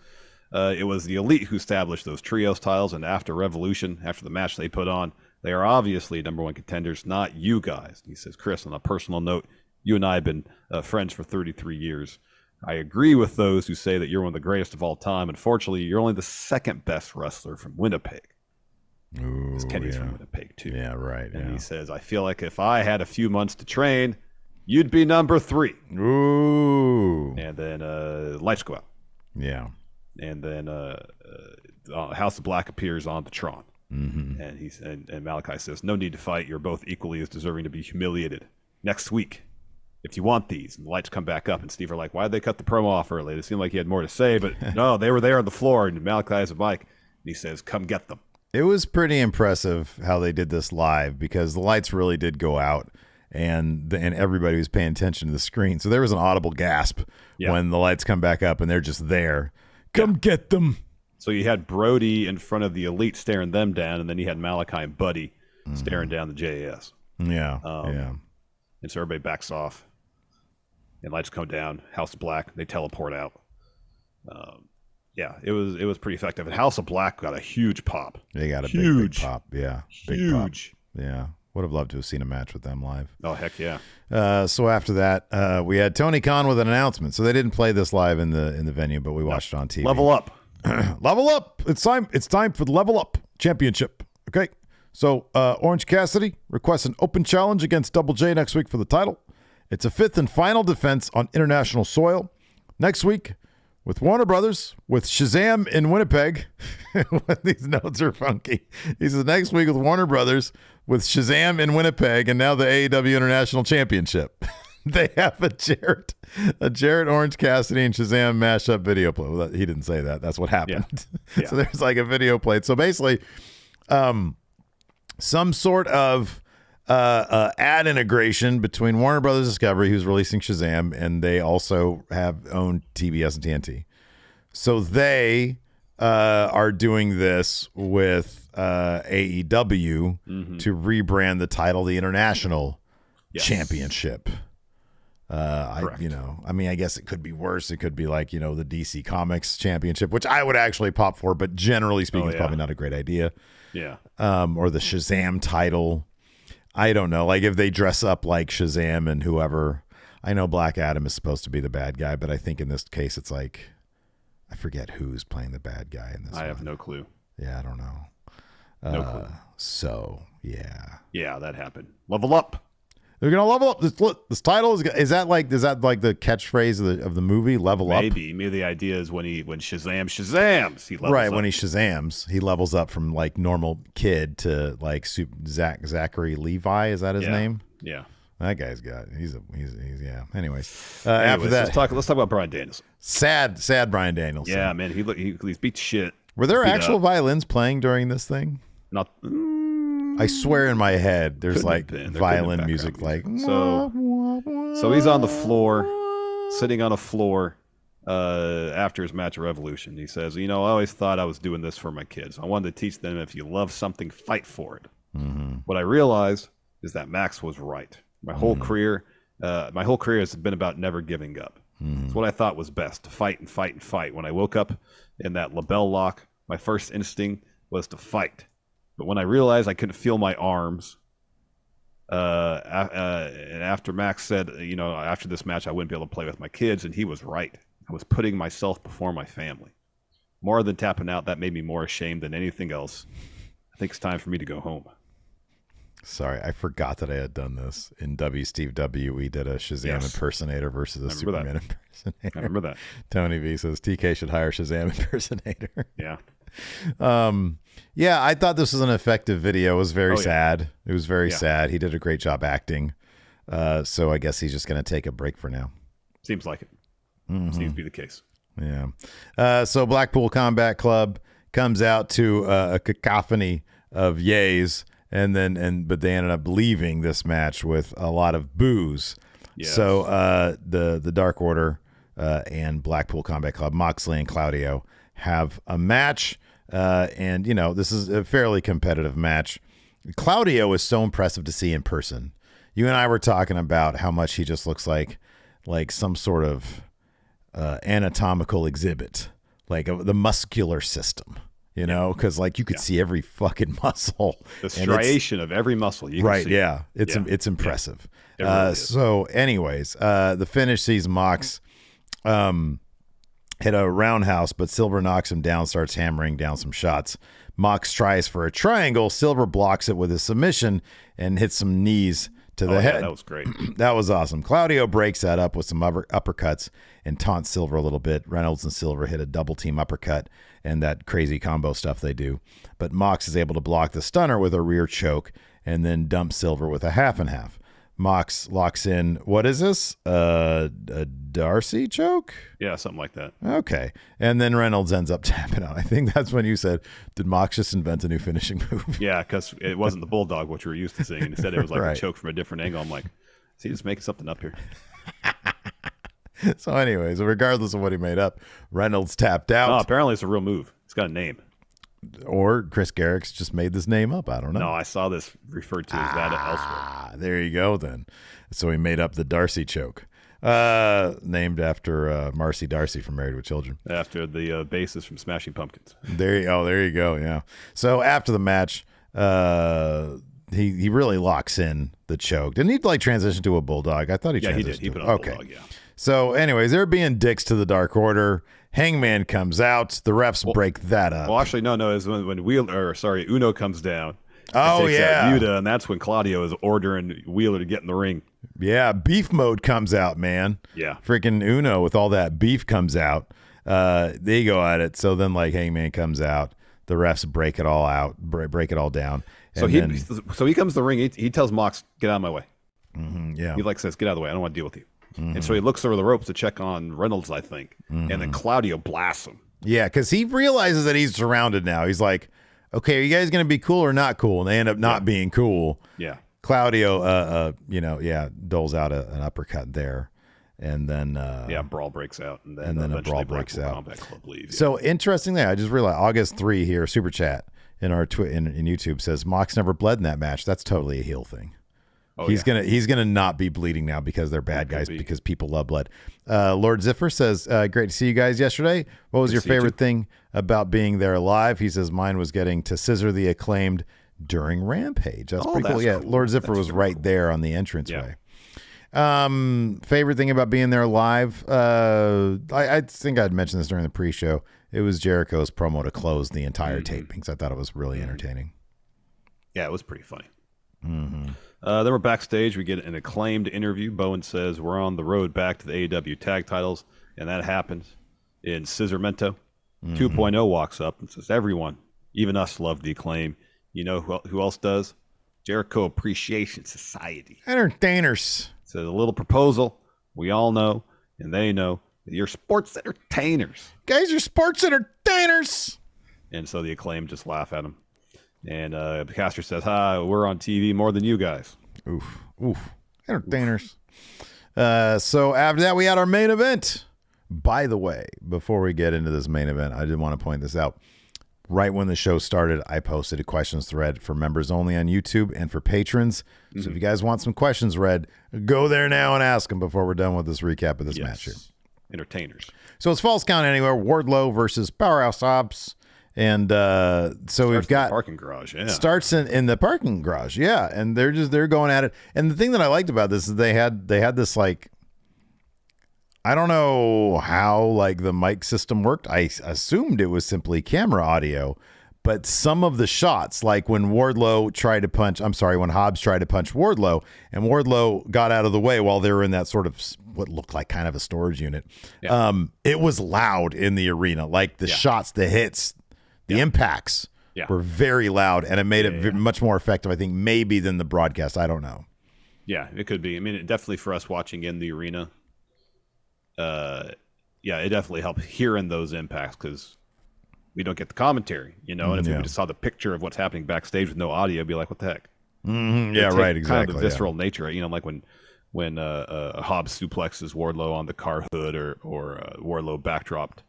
it was the Elite who established those trios titles, and after Revolution, after the match they put on, they are obviously number 1 contenders, not you guys. He says, Chris, on a personal note, you and I have been friends for 33 years. I agree with those who say that you're one of the greatest of all time. Unfortunately, you're only the 2nd best wrestler from Winnipeg. Ooh, because Kenny's from Winnipeg, too. Yeah, right. And he says, I feel like if I had a few months to train, you'd be number 3. Ooh. And then lights go out. Yeah. And then House of Black appears on the Tron. Mm-hmm. And Malachi says, no need to fight. You're both equally as deserving to be humiliated. Next week, if you want these. And the lights come back up, and Steve are like, why did they cut the promo off early? It seemed like he had more to say, but no, they were there on the floor, and Malachi has a mic, and he says, come get them. It was pretty impressive how they did this live because the lights really did go out, and everybody was paying attention to the screen. So there was an audible gasp when the lights come back up, and they're just there. Come get them. So you had Brody in front of the Elite staring them down, and then you had Malachi and Buddy staring down the JAS. Yeah, And so everybody backs off, and lights come down. House of Black, they teleport out. Yeah, it was pretty effective. And House of Black got a huge pop. They got a big pop. Yeah. Big pop. Huge. Yeah. Would have loved to have seen a match with them live. Oh, heck yeah. So after that, we had Tony Khan with an announcement. So they didn't play this live in the venue, but we watched it on TV. Level up. Level up. It's time for the Level Up Championship. Okay. So Orange Cassidy requests an open challenge against Double J next week for the title. It's a 5th and final defense on international soil. Next week, with Warner Brothers, with Shazam in Winnipeg. These notes are funky. He says next week with Warner Brothers, with Shazam in Winnipeg, and now the AEW International Championship. They have a Jarrett Orange Cassidy and Shazam mashup video play. Well, he didn't say that. That's what happened. Yeah. So there's like a video played. So basically, some sort of ad integration between Warner Brothers Discovery, who's releasing Shazam, and they also have owned TBS and TNT. So they are doing this with AEW to rebrand the title the International Championship. I guess it could be worse. It could be like, the DC Comics Championship, which I would actually pop for, but generally speaking, it's probably not a great idea. Yeah. Or the Shazam title. I don't know. Like if they dress up like Shazam and whoever. I know Black Adam is supposed to be the bad guy, but I think in this case it's like, I forget who's playing the bad guy in this. I have no clue. Yeah, I don't know. No clue. So yeah. Yeah, that happened. Level up. They're gonna level up. This title is that like the catchphrase of the movie? Level up. Maybe the idea is when Shazam Shazams, he levels right up. When he Shazams, he levels up from like normal kid to like Zachary Levi. Is that his name? Yeah. That guy's got he's yeah. Anyways, after after that, let's talk about Bryan Danielson. Sad Bryan Danielson. Yeah, man, he's beat shit. Were there actual violins playing during this thing? Not. I swear in my head, there's like violin music, like so he's on the floor, sitting on a floor after his match at Revolution. He says, I always thought I was doing this for my kids. I wanted to teach them if you love something, fight for it. Mm-hmm. What I realized is that Max was right. My whole career has been about never giving up. Mm-hmm. It's what I thought was best, to fight and fight and fight. When I woke up in that label lock, my first instinct was to fight. But when I realized I couldn't feel my arms, and after Max said, after this match I wouldn't be able to play with my kids, and he was right. I was putting myself before my family. More than tapping out, that made me more ashamed than anything else. I think it's time for me to go home. Sorry, I forgot that I had done this. In Steve W, we did a Shazam impersonator versus a Superman impersonator. I remember that. Tony V says TK should hire Shazam impersonator. Yeah. Yeah, I thought this was an effective video. It was very sad. It was very sad. He did a great job acting. So I guess he's just going to take a break for now. Seems like it. Seems to be the case. Yeah. So Blackpool Combat Club comes out to a cacophony of yays, but they ended up leaving this match with a lot of boos. Yes. So the Dark Order and Blackpool Combat Club, Moxley and Claudio, have a match. And this is a fairly competitive match. Claudio is so impressive to see in person. You and I were talking about how much he just looks like some sort of anatomical exhibit, like the muscular system, because like you could see every fucking muscle, the striation of every muscle. You can see. Yeah. It's impressive. Yeah. It really so anyways, the finish sees Mox, hit a roundhouse, but Silver knocks him down, starts hammering down some shots. Mox tries for a triangle. Silver blocks it with his submission and hits some knees to the head. That was great. That was awesome. Claudio breaks that up with some uppercuts and taunts Silver a little bit. Reynolds and Silver hit a double team uppercut and that crazy combo stuff they do. But Mox is able to block the stunner with a rear choke and then dumps Silver with a half and half. Mox locks in, what is this? A Darcy choke? Yeah, something like that. Okay. And then Reynolds ends up tapping out. I think that's when you said, did Mox just invent a new finishing move? Yeah, because it wasn't the Bulldog, which we were used to seeing. Instead, it was like a choke from a different angle. I'm like, is he just making something up here? So anyways, regardless of what he made up, Reynolds tapped out. Oh, apparently it's a real move. It's got a name. Or Chris Garrick's just made this name up. I don't know. No, I saw this referred to as that elsewhere. There you go then. So he made up the Darcy choke. Named after Marcy Darcy from Married with Children. After the bassist from Smashing Pumpkins. There you go. Yeah. So after the match, he really locks in the choke. Didn't he like transition to a bulldog? I thought he transitioned. Yeah, he did. He put on a bulldog. Yeah. So, anyways, they're being dicks to the Dark Order. Hangman comes out. The refs break that up. Well, actually, no. Is when Uno comes down. Oh, yeah. Yuta, and that's when Claudio is ordering Wheeler to get in the ring. Yeah, beef mode comes out, man. Yeah. Freaking Uno with all that beef comes out. They go at it. So then, like, Hangman comes out. The refs break it all out, break it all down. So he comes to the ring. He tells Mox, get out of my way. Yeah. He says, get out of the way. I don't want to deal with you. And so he looks over the ropes to check on Reynolds, I think. And then Claudio blasts him. Yeah, because he realizes that he's surrounded now. He's like, okay, are you guys going to be cool or not cool? And they end up not being cool. Yeah. Claudio, doles out an uppercut there. And then brawl breaks out. And then a brawl breaks out. Combat Club leaves, So interesting there. I just realized August 3 here, super chat in our in YouTube says Mox never bled in that match. That's totally a heel thing. Oh, he's gonna not be bleeding now because they're bad guys because people love blood. Lord Ziffer says, great to see you guys yesterday. What was your favorite thing about being there live? He says mine was getting to scissor the Acclaimed during Rampage. That's pretty cool. Yeah, cool. Lord Ziffer was right there on the entranceway. Favorite thing about being there live? I think I'd mentioned this during the pre-show. It was Jericho's promo to close the entire tapings. I thought it was really entertaining. Yeah, it was pretty funny. Then we're backstage. We get an Acclaimed interview. Bowen says we're on the road back to the AEW tag titles, and that happens in Scissormento. 2.0 walks up and says, everyone, even us, love the Acclaim. You know who else does? Jericho Appreciation Society. Entertainers. So a little proposal. We all know, and they know, that you're sports entertainers. Guys, you're sports entertainers. And so the Acclaim just laugh at him. And Caster says, we're on TV more than you guys. Oof. Entertainers. So after that, we had our main event. By the way, before we get into this main event, I did want to point this out. Right when the show started, I posted a questions thread for members only on YouTube and for patrons. So if you guys want some questions read, go there now and ask them before we're done with this recap of this match here. Entertainers. So it's Falls Count Anywhere, Wardlow versus Powerhouse Hobbs. And so we've got parking garage. Yeah, starts in the parking garage. Yeah, and they're going at it. And the thing that I liked about this is they had this like, I don't know how like the mic system worked. I assumed it was simply camera audio, but some of the shots, like when when Hobbs tried to punch Wardlow, and Wardlow got out of the way while they were in that sort of what looked like kind of a storage unit. Yeah. It was loud in the arena, like the shots, the hits. The impacts were very loud, and it made it much more effective, I think, maybe than the broadcast. I don't know. Yeah, it could be. I mean, definitely for us watching in the arena, it definitely helped hearing those impacts because we don't get the commentary, and if we just saw the picture of what's happening backstage with no audio, it'd be like, what the heck? Yeah, right, exactly. Kind of the visceral nature, like when Hobbs suplexes Wardlow on the car hood or Wardlow backdropped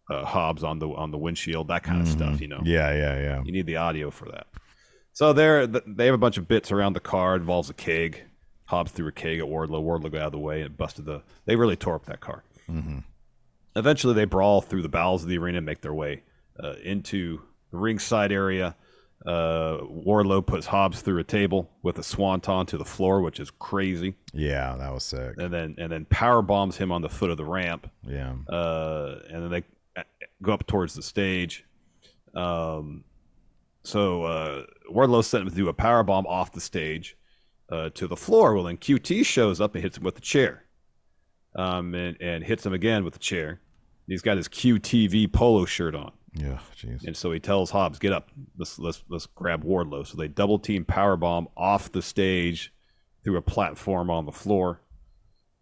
Hobbs on the windshield, that kind of stuff, Yeah. You need the audio for that. So they have a bunch of bits around the car. It involves a keg. Hobbs threw a keg at Wardlow. Wardlow got out of the way and busted they really tore up that car. Eventually they brawl through the bowels of the arena and make their way into the ringside area. Wardlow puts Hobbs through a table with a swanton to the floor, which is crazy. Yeah, that was sick. And then power bombs him on the foot of the ramp. Yeah. And then they go up towards the stage. So Wardlow sent him to do a power bomb off the stage to the floor. Well, then QT shows up and hits him with the chair, and hits him again with the chair. He's got his QTV polo shirt on. Yeah, jeez. And so he tells Hobbs, "Get up, let's grab Wardlow." So they double team power bomb off the stage through a platform on the floor,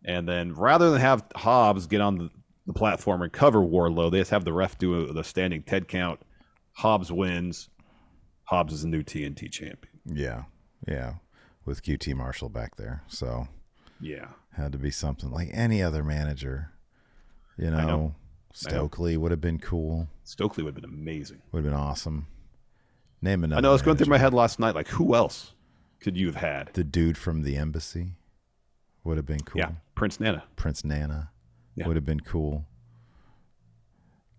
and then rather than have Hobbs get on the platform and cover Wardlow, they just have the ref do the standing 10 count. Hobbs wins. Hobbs is the new TNT champion. Yeah, with QT Marshall back there. So had to be something like any other manager. Stokely would have been cool. Stokely would have been amazing. Would have been awesome. Name another. I know. I was going through my head last night. Like, who else could you have had? The dude from the embassy. would have been cool. Yeah, Prince Nana. Would have been cool.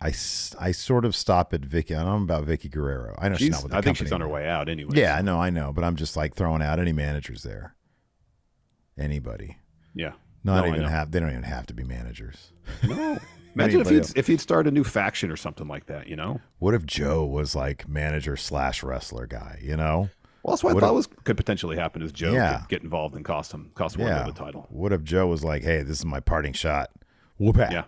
I sort of stop at Vicky. I don't know about Vicky Guerrero. I know she's not with the company. I think she's on her way out anyway. Yeah, I know. But I'm just like throwing out any managers there. Anybody. Yeah. They don't even have to be managers. No. Imagine if he'd start a new faction or something like that, you know? What if Joe was like manager / wrestler guy, you know? Well, that's what I thought could potentially happen is Joe could get involved and cost Wardlow the title. What if Joe was like, hey, this is my parting shot. Whoop it. Yeah.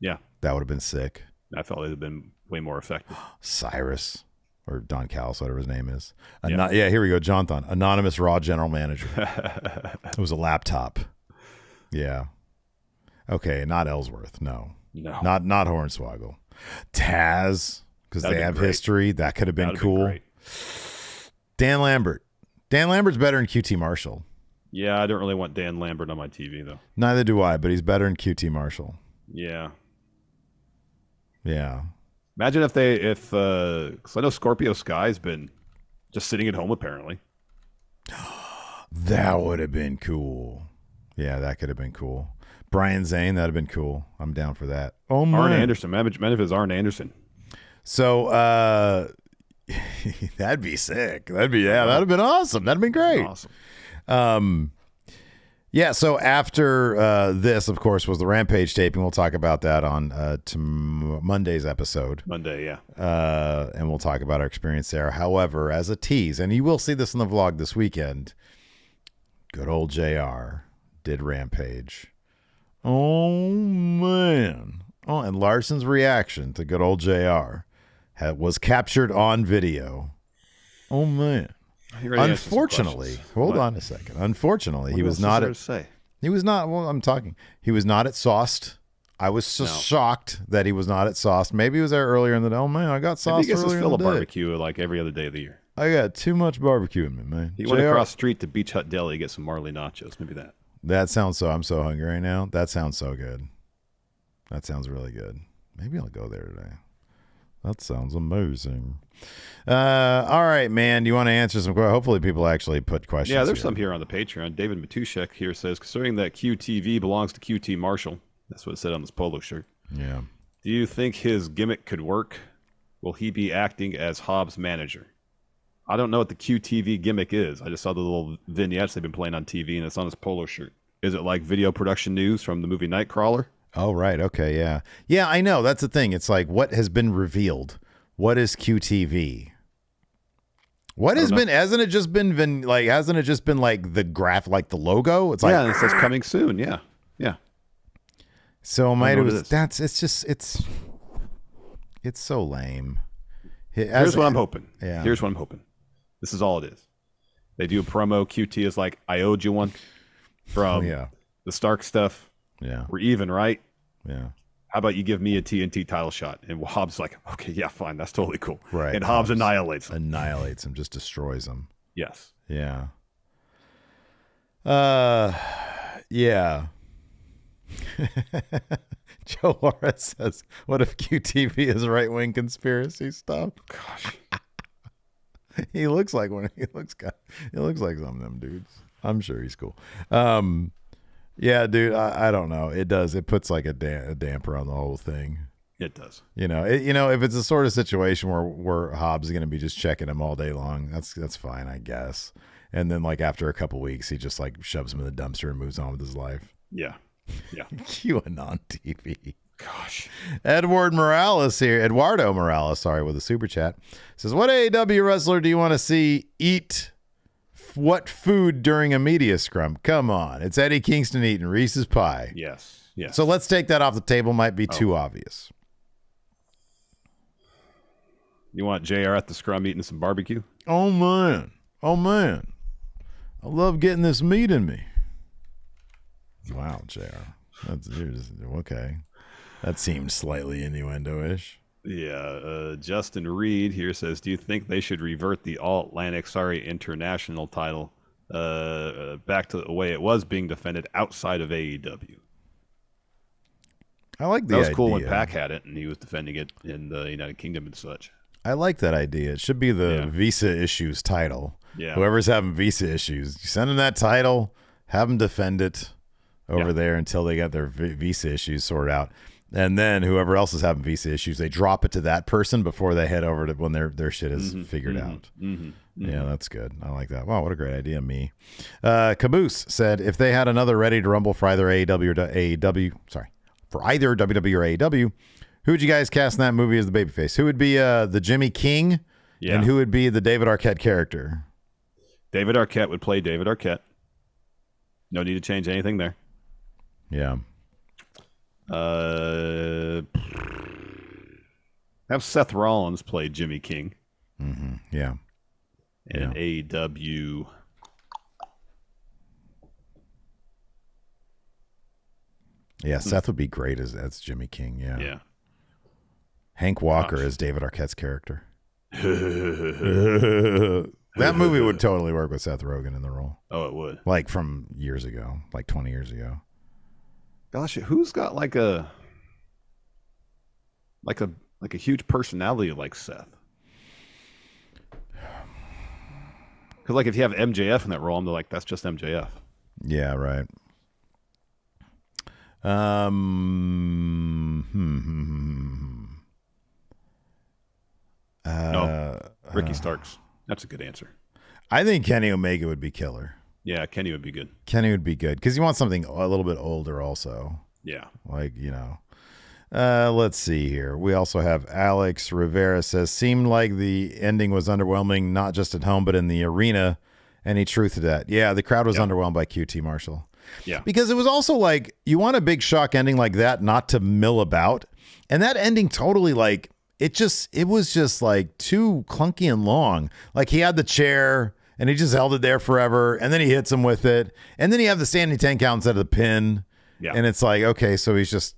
Yeah. That would have been sick. I felt it would have been way more effective. Cyrus or Don Callis, whatever his name is. Here we go. Jonathan, anonymous Raw general manager. It was a laptop. Yeah. Okay, not Ellsworth. No. Not Hornswoggle. Taz, because they have history. That could have been cool. Dan Lambert. Dan Lambert's better than QT Marshall. Yeah, I don't really want Dan Lambert on my TV, though. Neither do I, but he's better than QT Marshall. Yeah. Yeah. Imagine because I know Scorpio Sky's been just sitting at home, apparently. That would have been cool. Yeah, that could have been cool. Brian Zane, that'd have been cool. I'm down for that. Oh my. Arn Anderson. Imagine if it's Arn Anderson. So that'd be sick. That'd have been awesome. That'd have been great. Awesome. Yeah, so after this, of course, was the Rampage taping. We'll talk about that on Monday's episode. Monday, yeah. And we'll talk about our experience there. However, as a tease, and you will see this in the vlog this weekend, good old JR did Rampage. Oh, man. Oh, and Larson's reaction to good old JR was captured on video. Oh, man. Unfortunately, hold on a second. Unfortunately, he was not at. He was not. Well, I'm talking. He was not at Sauced. I was so shocked that he was not at Sauced. Maybe he was there earlier in the day. Oh man, I got Sauced earlier in the day. He gets his fill of barbecue like every other day of the year. I got too much barbecue in me, man. He went across the street to Beach Hut Deli to get some Marley nachos. Maybe that. That sounds so. I'm so hungry right now. That sounds so good. That sounds really good. Maybe I'll go there today. That sounds amazing. All right, man. Do you want to answer some questions? Hopefully people actually put questions. Yeah, there's some here on the Patreon. David Matushek here says, considering that QTV belongs to QT Marshall, that's what it said on this polo shirt. Yeah. Do you think his gimmick could work? Will he be acting as Hobbs' manager? I don't know what the QTV gimmick is. I just saw the little vignettes they've been playing on TV, and it's on his polo shirt. Is it like video production news from the movie Nightcrawler? Oh, right. Okay, yeah. Yeah, I know. That's the thing. It's like, what has been revealed? What is QTV? What has been, hasn't it just been like the graph, like the logo? It's like, yeah, it says coming soon. Yeah. Yeah. So it's so lame. Here's what I'm hoping. Yeah. Here's what I'm hoping. This is all it is. They do a promo. QT is like, I owed you one from the Stark stuff. Yeah. We're even, right? Yeah. How about you give me a TNT title shot? And Hobbs like, okay, yeah, fine. That's totally cool. Right. And Hobbs annihilates him. Just destroys him. Yes. Yeah. Yeah. Joe Laura says, what if QTV is right-wing conspiracy stuff? Gosh. He looks like one. He looks like some of them dudes. I'm sure he's cool. Yeah, dude, I don't know. It does. It puts like a damper on the whole thing. It does. If it's a sort of situation where Hobbs is going to be just checking him all day long, that's fine, I guess. And then like after a couple weeks, he just like shoves him in the dumpster and moves on with his life. Yeah. Yeah. QAnon TV. Gosh. Eduardo Morales, with a super chat, says, what AEW wrestler do you want to see eat what food during a media scrum? Come on. It's Eddie Kingston eating Reese's Pie. Yes. Yes. So let's take that off the table. Might be too obvious. You want JR at the scrum eating some barbecue? Oh, man. I love getting this meat in me. Wow, JR. Okay. That seems slightly innuendo-ish. Yeah, Justin Reed here says, do you think they should revert the international title back to the way it was being defended outside of AEW? I like that was cool when Pac had it and he was defending it in the United Kingdom and such. I like that idea. It should be the Visa Issues title. Yeah. Whoever's having Visa issues, you send them that title, have them defend it. over there until they got their visa issues sorted out. And then whoever else is having visa issues, they drop it to that person before they head over to when their shit is figured out. Yeah, that's good. I like that. Wow, what a great idea, me. Caboose said, if they had another Ready to Rumble for either for either WWE or AEW, who would you guys cast in that movie as the babyface? Who would be the Jimmy King, and who would be the David Arquette character? David Arquette would play David Arquette. No need to change anything there. Yeah. Have Seth Rollins play Jimmy King. Yeah. And AEW. Yeah, Seth would be great as Jimmy King. Yeah. Yeah. Hank Walker as David Arquette's character. That movie would totally work with Seth Rogen in the role. Oh, it would. Like from years ago, like 20 years ago. Gosh, who's got like a huge personality like Seth? Because like if you have MJF in that role, I'm like, that's just MJF. Yeah, right. Ricky Starks. That's a good answer. I think Kenny Omega would be killer. Yeah, Kenny would be good. Kenny would be good because you want something a little bit older also. Yeah. Like, let's see here. We also have Alex Rivera says, seemed like the ending was underwhelming, not just at home, but in the arena. Any truth to that? Yeah, the crowd was underwhelmed by QT Marshall. Yeah. Because it was also like, you want a big shock ending like that, not to mill about. And that ending totally like, it was just like too clunky and long. Like he had the chair and he just held it there forever. And then he hits him with it. And then you have the standing 10 count instead of the pin. Yeah. And it's like, okay, so they just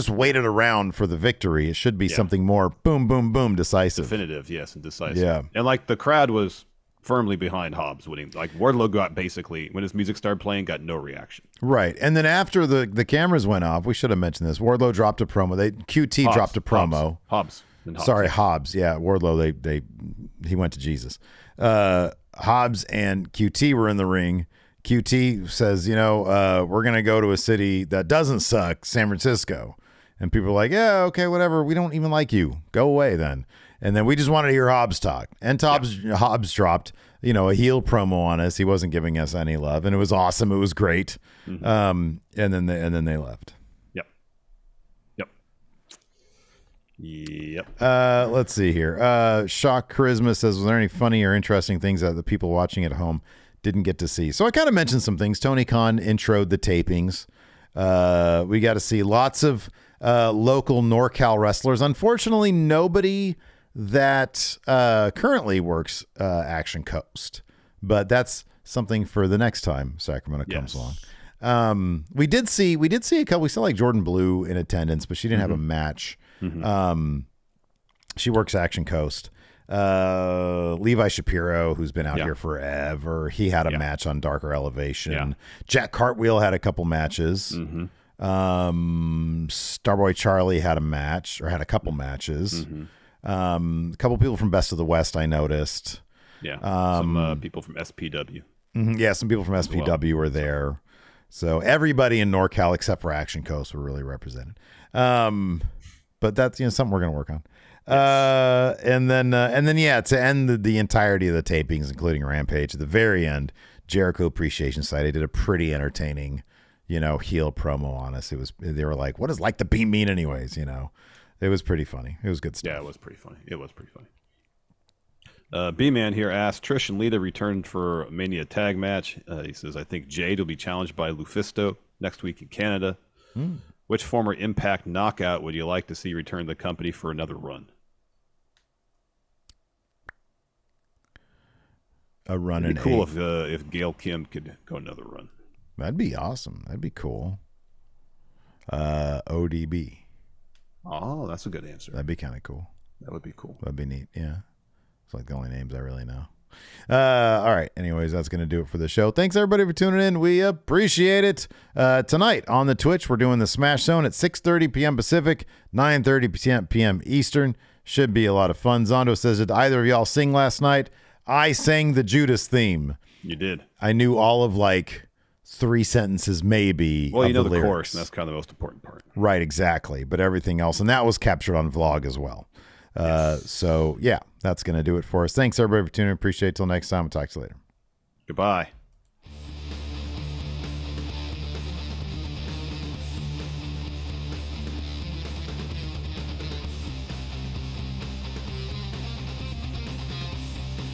waited around for the victory. It should be something more boom, boom, boom, decisive. Definitive, yes, and decisive. Yeah. And like the crowd was firmly behind Hobbs winning. Like Wardlow got basically, when his music started playing, got no reaction. Right. And then after the cameras went off, we should have mentioned this. Wardlow dropped a promo. QT dropped a promo. Hobbs. Sorry, Hobbs. Yeah, Wardlow, he went to Jesus. Hobbs and QT were in the ring. QT says, we're going to go to a city that doesn't suck, San Francisco. And people are like, yeah, okay, whatever. We don't even like you. Go away then. And then we just wanted to hear Hobbs talk. And Hobbs dropped, a heel promo on us. He wasn't giving us any love. And it was awesome. It was great. And then they left. Yep. Let's see here. Shock Charisma says, was there any funny or interesting things that the people watching at home didn't get to see? So I kind of mentioned some things. Tony Khan introed the tapings. We got to see lots of local NorCal wrestlers. Unfortunately, nobody that currently works Action Coast, but that's something for the next time Sacramento comes along. We did see a couple. We saw like Jordan Blue in attendance, but she didn't have a match. She works Action Coast. Levi Shapiro, who's been out here forever, he had a match on Darker Elevation. Jack Cartwheel had a couple matches. Starboy Charlie had a couple matches. A couple people from Best of the West I noticed. Some people from SPW. Some people from SPW were there. So everybody in NorCal except for Action Coast were really represented. But that's something we're going to work on. And then to end the entirety of the tapings, including Rampage, at the very end, Jericho Appreciation Society did a pretty entertaining, heel promo on us. They were like, "What does like to be mean, anyways?" It was pretty funny. It was good stuff. Yeah, it was pretty funny. B-Man here asked, Trish and Lita returned for a Mania tag match. He says, I think Jade will be challenged by Lufisto next week in Canada. Which former Impact knockout would you like to see return to the company for another run? A run. It'd be cool if Gail Kim could go another run. That'd be awesome. That'd be cool. ODB. Oh, that's a good answer. That'd be kind of cool. That would be cool. That'd be neat. Yeah. It's like the only names I really know. All right. Anyways, that's going to do it for the show. Thanks, everybody, for tuning in. We appreciate it. Tonight on the Twitch, we're doing the Smash Zone at 6:30 p.m. Pacific, 9:30 p.m. Eastern. Should be a lot of fun. Zondo says, did either of y'all sing last night? I sang the Judas theme. You did. I knew all of like 3 sentences maybe. Well, you know the lyrics. chorus, and that's kind of the most important part. Right, exactly. But everything else, and that was captured on vlog as well. Yes. So, yeah, that's going to do it for us. Thanks, everybody, for tuning in. Appreciate it. Till next time. I'll talk to you later. Goodbye.